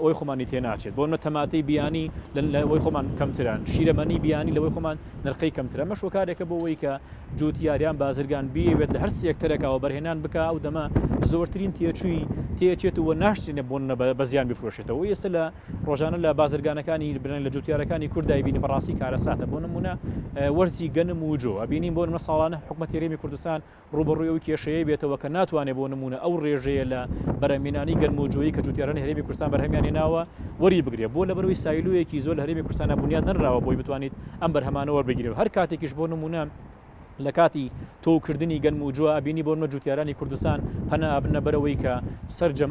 D: ئەوەی خۆمانی تێناچێت بۆ نمونە تەماتەی بیانی لەوەی خۆمان کەمتران شیرەمەنی بیانی لەوەی خۆمان نرخەی کەمترە مەش وەکارێکە بۆەوەی کە جوتیاریان بازرگان بیەوێت لە هەر سێکتەرێکەوە بەرهێنان بکە ئەو دەمە زۆرترین تێچووی تێچێتەوە ناشتێنە بۆ بە زیان بفرۆشێتەوە ئێستا لە ڕۆژانە لە بازرگانەکانی برن لە جوتیارەکانی کوردای بینی بەڕاستی کارەساتە بۆ نمونە وەرزی گەنم و جۆ ئەبینین بۆ نمە ساڵانە حکومەتی هەرێمی کوردستان ڕوبەڕووی ئەو کێشەیە بێتەوە کە ناتوانێت بۆ نمونە ئەو ڕێژەیە لە بەرەمێنانی گەنم و جۆیی کە جوتیارانی هەرێمی کوردستان بەرهەمیان هێناوە وەری بگرێت بۆ لەبەرەوەی سایلوویەکی زۆر لە هەرێمی کوردستانە بنیاد نەنراوە بۆی بتوانیت ئەم بەرهەمانە وەربگیرێت هەر کاتێکیش بۆ نمونە لە کاتی تۆکردنی گەنم و جووە ئەبینی بۆ نمە جوتیارانی کوردستان پەنا بنە بەرەوەی کە سەررجەم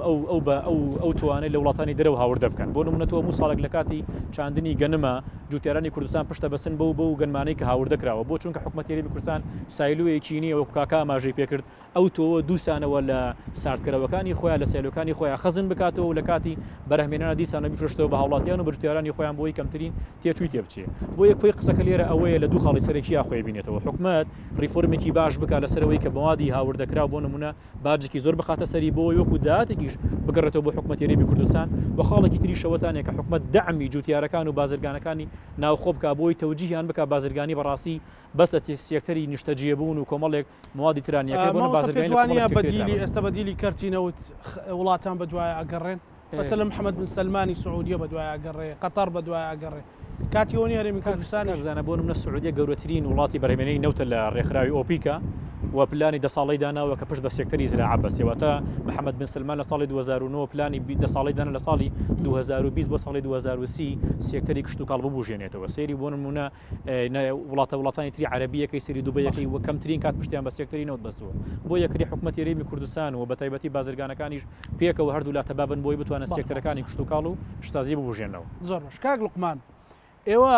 D: ئەو توانێت لە وڵاتانی دەرەوە هاوردە بکەن بۆ نمونە تۆ هەموو ساڵێک لە کاتی چاندنی گەنمە جوتیارانی کوردستان پشتە بەسن بەو گەنمانەی کە هاوردەکراوە بۆ چونکە حکوومەتی هەرێمی کوردستان سایلوەیەکی نییە وەکو کاکا ئاماژەی پێکرد ئەو تۆ دووسانەوە لە ساردکەرەوەکانی خۆیان لە سیلۆکانی خۆیان خەزن بکاتەوە و لە کاتی بەرهەمێنانە دیسانە بیفرشتەوە بە هاوڵاتیان و بە جوتیارانی خۆیان بۆی کەمترین تێچووی تێبچێ بۆ یەکۆی قسەکە لێرە ئەوەیە لە دوو خاڵی سەرەکییا خۆی بینێتەوە حکومەت ریفۆرمێکی باش بکات لەسەرەوەی کە بەوادی هاوردەکرا بۆ نمونە باجێکی زۆر بخاتە سەری بۆ وەکو داهاتێکیش بگەڕێتەوە بۆ حکوومەتی هەرێمی کوردستان و خاڵێکی تری شەوەتانێک کە حکومەت دعمی جوتیارەکان و بازرگانەکانی ناوخۆ بکە بۆی تەوجیهیان بکە بازرگانی بەڕاستی بەستە سێکتەری نیشتەجێبوون و کۆمەڵێک موادی ترانیەکە بۆ
A: بازرگانی بەدیلی ئێستا بەدیلی کەرچینەوت وڵاتان بەدوایە ئەگەڕێن مثلا محەممەد بن سلمانی سعودیە بەدوایە ئەگەڕێ قەتەر بەدوایە ئەگەڕێ کاتیۆنی هەرێمی کوردستان
D: زانە بۆ منە سعودیە گەورەترین وڵاتی بەرهەمێنەی نەوتە لە ڕێکخراوی ئۆپیکە و پلانی 10 ساڵی داناوە کە پشت بە سێکتەری زراعە بەسێوەتە محەممەد بن سلمان لە ساڵی 2009 پلانی 10 ساڵی دانا لە ساڵی 2020 بۆ ساڵی 2030 سێکتەری کشت و کاڵ ببوژێنێتەوە سەیری بۆ نمونە وڵاتانی تری عەرەبیەکەی سەری دووبەیەکەی و کەمترین کات پشتیان بە سێکتەری نەوت بەستووە بۆ یەکری حکوومەتی هەرێمی کوردستان و بە تایبەتی بازرگانەکانیش پێکەوە هەردوو لا تەبابن بۆی بتوانە سێکتەرەکانی کشت و کاڵ و شتازی ببوژێنەوە
A: زۆر باش کاک لوقمان ئێوە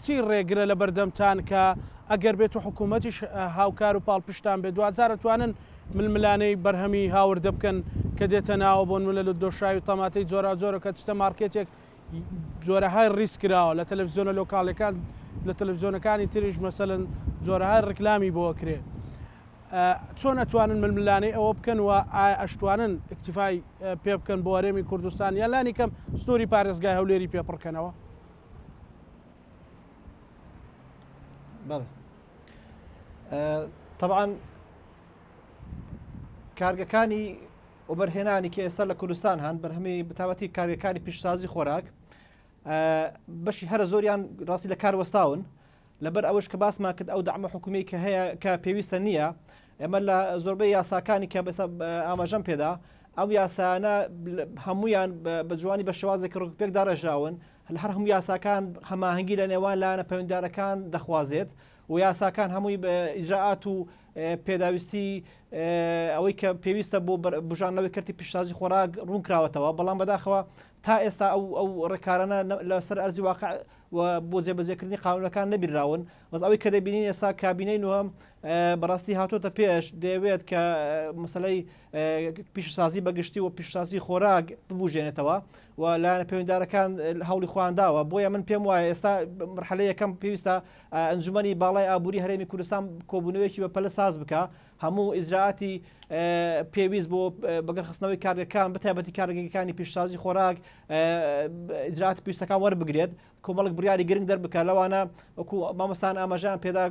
A: چی ڕێگرە لە بەردەمتان کە ئەگەر بێت و حکوومەتیش هاوکار و پاڵپشتان بێت دوزارەتوانن ململانەی بەرهەمی هاوردە بکەن کە دێتە ناوە بۆن ملە لە دۆشاوی و تەماتەی جۆرا جۆرە کە چتە مارکێتێک جۆرەهای ڕیسکراوە لە تەلەڤیزیۆنە لۆکاڵەکان لە تەلەڤیزیۆنەکانی تریش مەسەلەن جۆرەهای ڕکلامی بۆ کرێ چۆن ئەتوانن ململانەی ئەوە بکەن و ئەشتوانن ئەکتیفای پێ بکەن بۆ هەرێمی کوردستان یان لانی کەم سنووری پارێزگای هەولێری پێپڕکەنەوە
E: بەڵێ طبعاً کارگەکانی وبەرهێنانی کە ئێستا لە کوردستان هەن بەرهەمی بەتابەتی کارگەکانی پیشسازی خۆراک بەشی هەرە زۆریان ڕاستی لە کار وەستاون لەبەر ئەوش کە باسمان کرد ئەو دەعمە حکومی کە هەیە کە پێویستە نییە ئێمە لە زۆربەی یاساکانی کە بەستا ئاماژەم پێدا ئەو یاسانە هەمویان بە جوانی بە شێوازێک ڕووپێک داڕێژاون هەر هەموو یاساکان هەماهەنگی لە نێوان لایەنە پەیوەنددارەکان دەخوازێت و یاساکان هەمووی بە ئیجراعات و پێداویستی ئەوەی کە پێویستە بۆ بژانەوەی کردی پیشسازی خۆراک ڕوون کراوەتەوە بەڵام بەداخەوە تا ئێستا ئەو ڕێکارانە لەسەر ئەرزی واقع بۆ جێبەجێکردنی قانونەکان نەبیراون بەس ئەوەی کە دەبینین ئێستا کابینەی نوێم بەڕاستی هاتۆتە پێش دەیەوێت کە مەسەلەی پیشسازی بەگشتی و پیشسازی خۆراک ببوژێنێتەوە و لایەنە پەیوەنددارەکان هەوڵی خوانداوە بۆیە من پێم وایە ئێستا مرحلە یەکەم پێویستە ئەنجومەنی باڵای ئابووری هەرێمی کوردستان کۆبوونەوەیەکی بە پەلە ساز بکە هەموو ئیجراعاتی پێویست بۆ بەگەرخستنەوەی کارگەکان بەتایبەتی کارگەکانی پیشسازی خۆراک ئیجراعاتی پێویستەکان وەربگرێت کۆمەڵک بڕیاری گرنگ دەربکات لەوانە وەکو مامۆستان ئاماژیان پێدا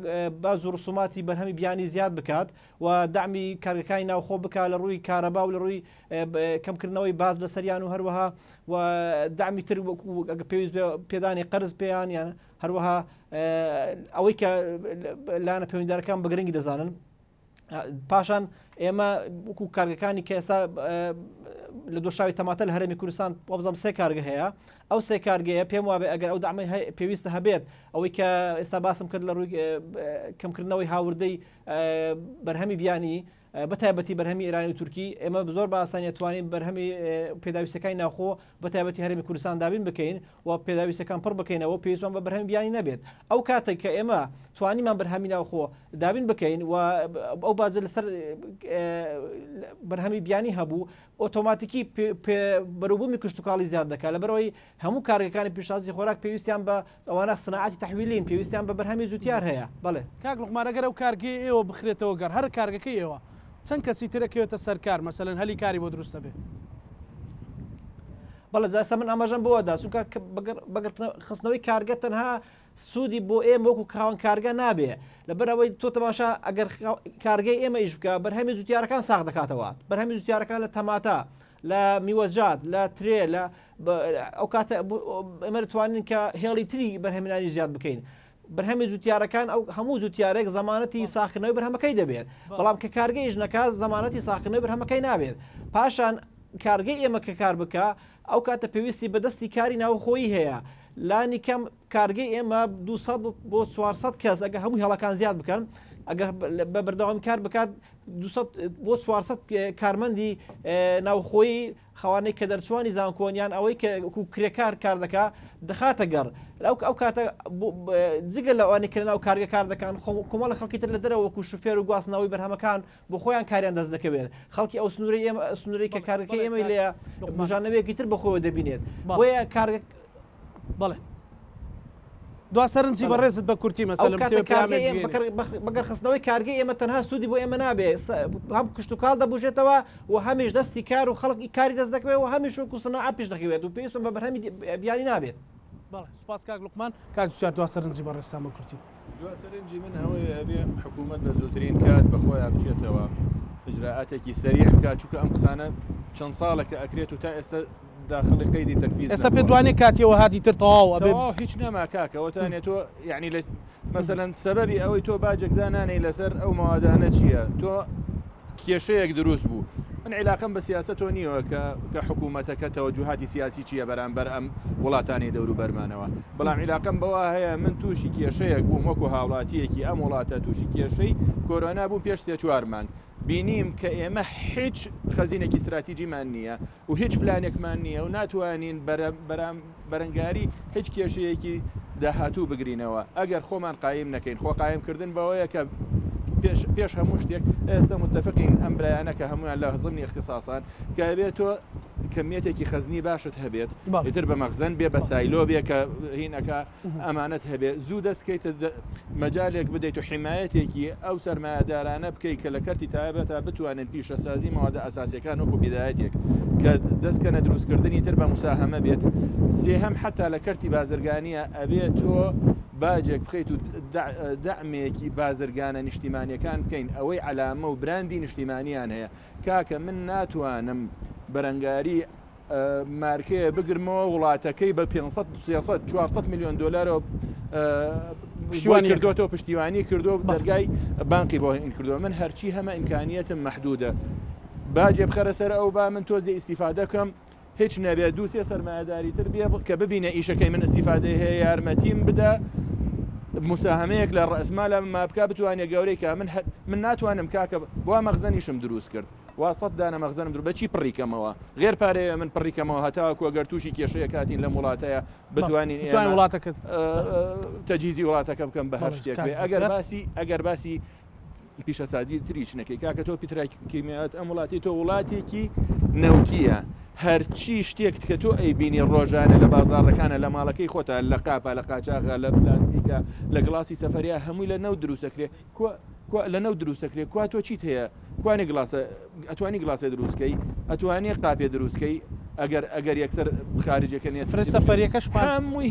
E: باز و ڕسوماتی بەرهەمی بیانی زیاد بکات و دامی کارگەکانی ناوخۆ بکات لە ڕووی کارەبا و لە ڕووی کەمکردنەوەی باز لە سەریان و هەروەها و دامی تر پێویست پێدانی قەرز پێیان یان هەروەها ئەوەی کە لایەنە پەیوەنددارەکان بە گرنگی دەزانن پاشان ئێمە وەکو کارگەکانی کە ئێستا لە دۆشاوی تەماتە لە هەرێمی کوردستان وابزەم سێ کارگە هەیە ئەو سێ کارگەیە پێم وابێ ئەگەر ئەو دامەی پێویستە هەبێت ئەوەی کە ئێستا باسم کرد لە ڕووی کەمکردنەوەی هاوردەی بەرهەمی بیانی بەتایبەتی بەرهەمی ئێرانی و تورکی ئێمە زۆر باسان توانین بەرهەمی پێداویستەکانی ناوخۆ بەتایبەتی هەرێمی کوردستان دابین بکەین و پێداویستەکان پڕ بکەینەوە پێویستمان بە بەرهەمی بیانی نەبێت ئەو کاتێک کە ئێمە توانیمان بەرهەمی ناوخۆ دابین بکەین و ئەو باجە لەسەر بەرهەمی بیانی هەبوو ئۆتۆماتیکی بەروبوومی کشت و کاڵی زیاد دەکات لەبەرەوەی هەموو کارگەکانی پیشسازی خۆراک پێویستیان بە ئەوانە سنعاتی تەحویلین پێویستیان بە بەرهەمی زوتیار هەیە بڵێ
A: کاک لوقمانەگەر ئەو کارگەی ئێوە بخرێتەوە گەر هەر کارگەکەی ئێوە چەند کەسی ترەکەوێتە سەرکار مەسەلەن هەلی کاری بۆ دروستە بێت
E: بەڵێ جاسە من ئاماژەم بۆەدا چونکە خستنەوەی کارگە تەنها سوودی بۆ ئێمە وەکو کاوان کارگە نابێ لەبەرەوەی تۆ تەماشا ئەگەر کارگەی ئێمە ئیش بکە بەرهەمی جوتیارەکان ساغ دەکاتەوە بەرهەمی جوتیارەکان لە تەماتە لە میوەجات لە ترێ لە ئەو کاتە ئێمە دەتوانین کە هێڵی تری بەرهەمێنانی زیاد بکەین بەرهەمی جوتیارەکان ئەو هەموو جوتیارێک زمانەتی ساختنەوەی بەرهەمەکەی دەبێت بەڵام کە کارگەیش نەکات زمانەتی ساختنەوەی بەرهەمەکەی نابێت پاشان کارگەی ئێمە کە کار بکە ئەو کاتە پێویستی بەدەستی کاری ناوخۆیی هەیە لانی کەم کارگەی ئێمە 200 بۆ 400 کەس ئەگە هەموو هێڵەکان زیاد بکەن ئەگەر بە بەردەوامی کار بکات 200 بۆ 400 کارمەندی ناوخۆیی خەوانەی کە دەرچوانی زانکۆنیان ئەوەی کە کرێکار کار دەکا دەخاتە گەڕ ئەو کاتە جگە لە ئەوانەی کە ناو کارگە کار دەکەن کۆمەڵە خەڵکی تر لە دەرەوە وەکو شوفێر و گواستنەوەی بەرهەمەکان بۆ خۆیان کاریان دەست دەکەوێت خەڵکی ئەو سنوورەی کە کارەکەی ئێمە لێە بژانەوەیەکی تر بەخۆوە دەبینێت بۆیە کارگە
A: بەڵێ دو سەرنجی بەڕێزت بە کورتی مەسەلەم
E: بەگەر خستنەوەی کارگەی ئێمە تەنها سوودی بۆ ئێمە نابێ هەم کشت و کاڵ دەبژێتەوە و هەمیش دەستی کار و خەڵکی کاری دەست دەکەوێت و هەمیش وەکو سەنەعات پێش دەکەوێت و پێویستم بە بەرهەمی بیانی نابێت.
A: بەڵێ سوپاس کاک لوقمان کاتچار دو سەرنجی بەڕێستان بە کورتی.
B: دو سەرنجی من ئەوەیە ئەبێ حکوومەت بە زووترین کات بەخۆیان بچێتەوە اجراءاتێکی سەریع بکات چونکە ئەم قسانە چەند ساڵێکە ئەکرێت و تا ئێستا داخلی قەیدی تەنفیز
A: ئێستا پێ دوانێ کاتیەوە هاتی تر تەواو ئەبێ
B: هیچ نەما کاکەوە تانێت تۆ یعنی لە مەسەلەن سەبەبی ئەوەی تۆ باجێکدانانەی لەسەر ئەو ماوادانە چییە تۆ کێشەیەک دروست بوو من علاقم بە سیاستۆ نییەوە کە حکوومەتەکە تەوەجوهاتی سیاسی چییە بەرامبەر ئەم وڵاتانی دەور و بەرمانەوە بەڵام علاقم بەوە هەیە من تووشی کێشەیەک بووم وەکو هاوڵاتیەکی ئەم وڵاتە تووشی کێشەی کۆرۆنا بوو پێش 3-4 مانگ بینیم کە ئێمە هیچ خەزینێکی استراتیجیمان نییە و هیچ پلانێکمان نییە و ناتوانین بەرەنگاری هیچ کێشەیەکی داهاتوو بگرینەوە ئەگەر خۆمان قایم نەکەین خۆ قایمکردن بەوەیە کە پێش هەموو شتێک ئێستا متفقین ئەم برایانە کە هەمویان لە زمانی اختصاصان کە بێت تۆ کەمیەتێکی خەزنی باشت هەبێت ئیتر بە مەخزن بێ بە سایلۆ بێ کە هینەکە ئەمانەت هەبێت زوو دەستکەیتە مەجالێک بدەیت و حیمایەتێکی ئەو سەرمایهدارانە بکەیت کە لە کەرتی تایبەتە بتوانن پیشەسازی ماوەدە ئەساسیەکان وەکو بیدایەتێک کە دەستکەنە دروستکردنی تر بە موساهەمە بێت سێهەم حتا لە کەرتی بازرگانیە ئەبێت تۆ باجێک بخەیت و دەعمێکی بازرگانە نیشتیمانیەکان بکەین ئەوەی علامە و براندی نیشتیمانیان هەیە کاکە من ناتوانم بەرەنگاری مارکەیە بگرمەوە وڵاتەکەی بە 500-400 میلیۆن دلارەوە پشتیوانی کردوەوە پشتیوانی کردو دەرگای بانقی بۆ هین کردووە من هەرچی هەمە ئیمکانیەتم مەحدودە باجێ بخەرە سەر ئەو با من تۆزی ئیسیفادە بکەم هیچ نەبێت دووسێ سەرمایهداری تر بێ کە ببینە ئیشەکەی من ئیسیفادەی هەیە یارمەتیم بدە مساهمەیەک لە ڕئسمالە ما بکە بتوانێت گەورەی کە من ناتوانم کاکە بۆ مەخزەنیشم دروست کرد وا 100 دانە مەخزەنم درو بەچی پڕیکەمەوە غێر پارەیە من پڕیکەمەوە هەتاوەکو ئەگەر تووشی کێشەیە کاتین لە وڵاتەیە بتوانین
A: وڵاتەکەت
B: تەجیزی وڵاتەکە بکەم بە هەر شتێک بێ ئەگەر باسی پیشەسازی تریش نەکەی کاکە تۆ پیتراکیمیات ئەم وڵاتی تۆ وڵاتێکی نەوتیە هەرچی شتێک کە تۆ ئەیبینی ڕۆژانە لە بازاڕەکانە لە ماڵەکەی خۆتە لە قاپە لە قاچاغا لە پلاستیکە لە گڵاسی سەفەریا هەمووی لە نەوت دروستەکرێ لە نەوت دروستەکرێ کو تۆ چیت هەیە کوانێ گڵاسە ئەتوانی گڵاسە دروستکەی ئەتوانێ قاپێ دروستکەی ئەگەر یەکسەر خارجەکە نێت
A: سەفەریەکەش
B: هەمووی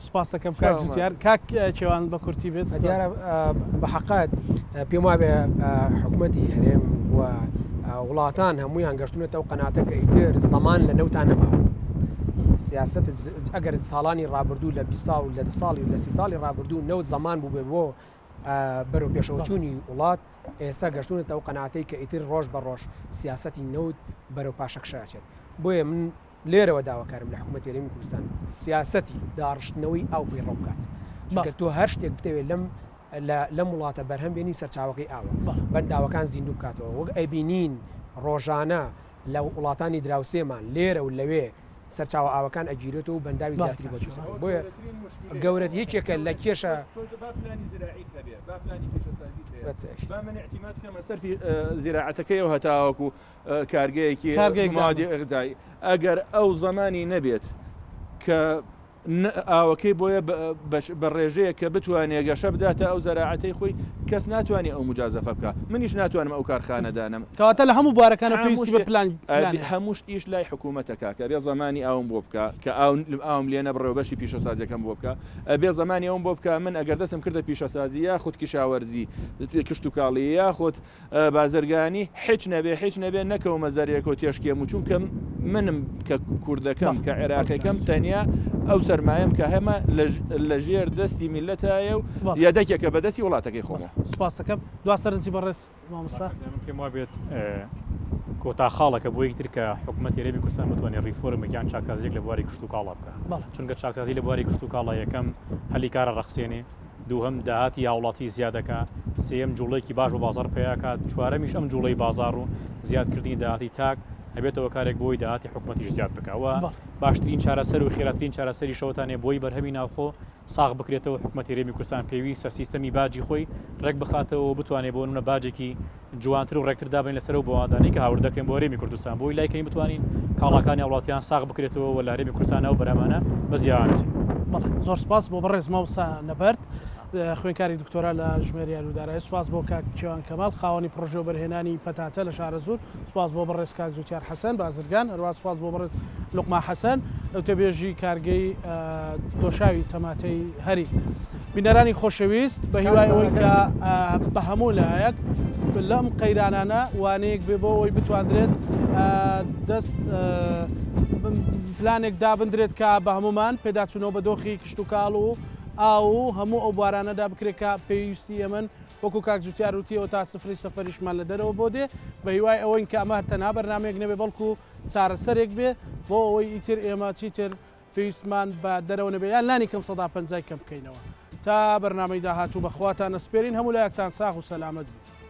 A: سپاسەکەم کار کاک چێوان بە کورتی بێت
C: دیارە بە حقات پێم وابێ حکوومەتی هەرێم و وڵاتان هەمویان گەشتونێتە ئەو قەناتەکە ئیتر زەمان لە نەوتان نەماوە سیاست ئەگەر ساڵانی ڕابردوو لە 20 ساڵ لە 30 ساڵی ڕابردوو نەوت زەمان بوو بێ بۆ بەرەو پێشەوەچوونی وڵات ئێستا گەشتونێتە ئەو قەناتەی کە ئیتر ڕۆژ بە ڕۆژ سیاسەتی نەوت بەرەو پاشەکشاچێت بۆیە من لێرەوە داواکارم لە حکوومەتی هەرێمی کوردستان سیاسەتی داڕشتنەوەی ئاو پێی ڕۆ بکات چونکە تۆ هەر شتێک بتەوێت لەم وڵاتە بەرهەم بێنی سەرچاوەکەی ئاوە بەنداوەکان زیندوو بکاتەوە وەک ئەبینین ڕۆژانە لە وڵاتانی دراوسێمان لێرە و لەوێ سەرچاوە ئاوەکان ئەگیرێتەوە و بەنداوی زیاتری بۆچووسان بۆیە گەورەت یەکێکە لە کێشە
B: سەر زیراعەتەکەی و هەتاوەکو کارگەیەکی غذایی ئەگەر ئەو زمانی نەبێت کە ئاوەکەی بۆیە بە ڕێژەیە کە بتوانێت گەشە بداتە ئەو زەراعەتەی خۆی کەس ناتوانێت ئەو مجازەفە بکە منیش ناتوانم ئەو کارخانەدانم
A: کەواتە لە هەموو بوارەکانە پێویستی بە پلان
B: هەموو شتیش لای حکوومەتەکە کە بێ زمانی ئەوم بۆ بکە کە ئاوم لێنە بڕێوە بەشی پیشەسازیەکەم بۆ بکە بێ زمانی ئەوم بۆ بکە من ئەگەر دەستم کردە پیشەسازی یاخود کیشاوەرزی کشت و کاڵی یاخود بازرگانی هیچ نەبێ نەکەومە زەرێک و تێشکێم و چونکە منم کە کوردەکەم کە عێراقیەکەم تەنیا ئەو سەرمایم کە هەمە لە ژێر دەستی میلەتایە و یادەکێکە بەدەستی وڵاتەکەی خۆمە
A: سپاس دەکەم دو سەرنجی بەڕێز مامۆستا
D: پێم وابێت کۆتا خاڵەکە بۆ یەکتر کە حکوومەتی هەرێمی کوردستان بتوانێت ریفۆرمێکیان چاکسازیێک لە بواری کشت و کاڵا بکە چونکە چاکسازی لە بواری کشت و کاڵا یەکەم هەلی کارە ڕەخسێنێ دووهەم داهاتی هاوڵاتی زیادەکە سێم جوڵەیەکی باش بۆ بازار پێیاکات چوارەمیش ئەم جوڵەی بازار و زیادکردنی داهاتی تاک هەبێتەوە کارێک بۆی داهاتی حکوومەتیش زیاد بکەوە باشترین چارەسەر و خێراترین چارەسەری شەوتانێ بۆی بەرهەمی ناوخۆ ساغ بکرێتەوە حکوومەتی هەرێمی کوردستان پێویستە سیستەمی باجی خۆی ڕێک بخاتەوە بتوانێت بۆ نمونە باجێکی جوانتر و ڕێکتر دابین لەسەر و بۆوادانی کە هاوردەکەین بۆ هەرێمی کوردستان بۆی لایکەین بتوانین کاڵاکانی وڵاتیان ساغ بکرێتەوە و لە هەرێمی کوردستانەوە بەرامانە بەزیانێت.
A: زۆر سپاس بۆ بەڕێز ماوسا نەبەرد خوێنکاری دکتۆرا لە ژمێری یاریدارایی سوپاس بۆ کاک کێوان کەماڵ خاوەنی پڕۆژە و بەرهێنانی پەتاتە لە شارە زوور سوپاس بۆ بەڕێز کاک زوتیار حەسەن بازرگان هەروە سوپاس بۆ بەڕێز لوقما حەسەن ئەوتەبێژی کارگەی دۆشاوی تەماتەی هەری بینەرانی خۆشەویست بە هیوای ئەوەی کە بە هەموو لایەک لەم قەیرانانە وانەیەک بێ بۆ ئەوەی بتواندرێت دەست پلانێک دابدرێت کە بە هەمومان پێداچوونەوە بە دۆخی کشت و کاڵ و ئاو هەموو ئەو بوارانەدا بکرێت کە پێویستی ئەمن وەکو کاک زوتیار وتیەوە تا سفری سەفەریشمان لە دەرەوە بۆ دێ بە هیوای ئەوەی کە ئەمە تەنها بەرنامەیەک نەبێ بەڵکو چارەسەرێک بێ بۆ ئەوەی ئیتر ئێمە چیتر پێویستمان بە دەرەوە نەبێ یان لانی کەم 150 کەم بکەینەوە تا بەرنامەی داهاتوو بەخواتان ئەسپێرین هەموو لایەکتان ساغ و سەلامەت بێت.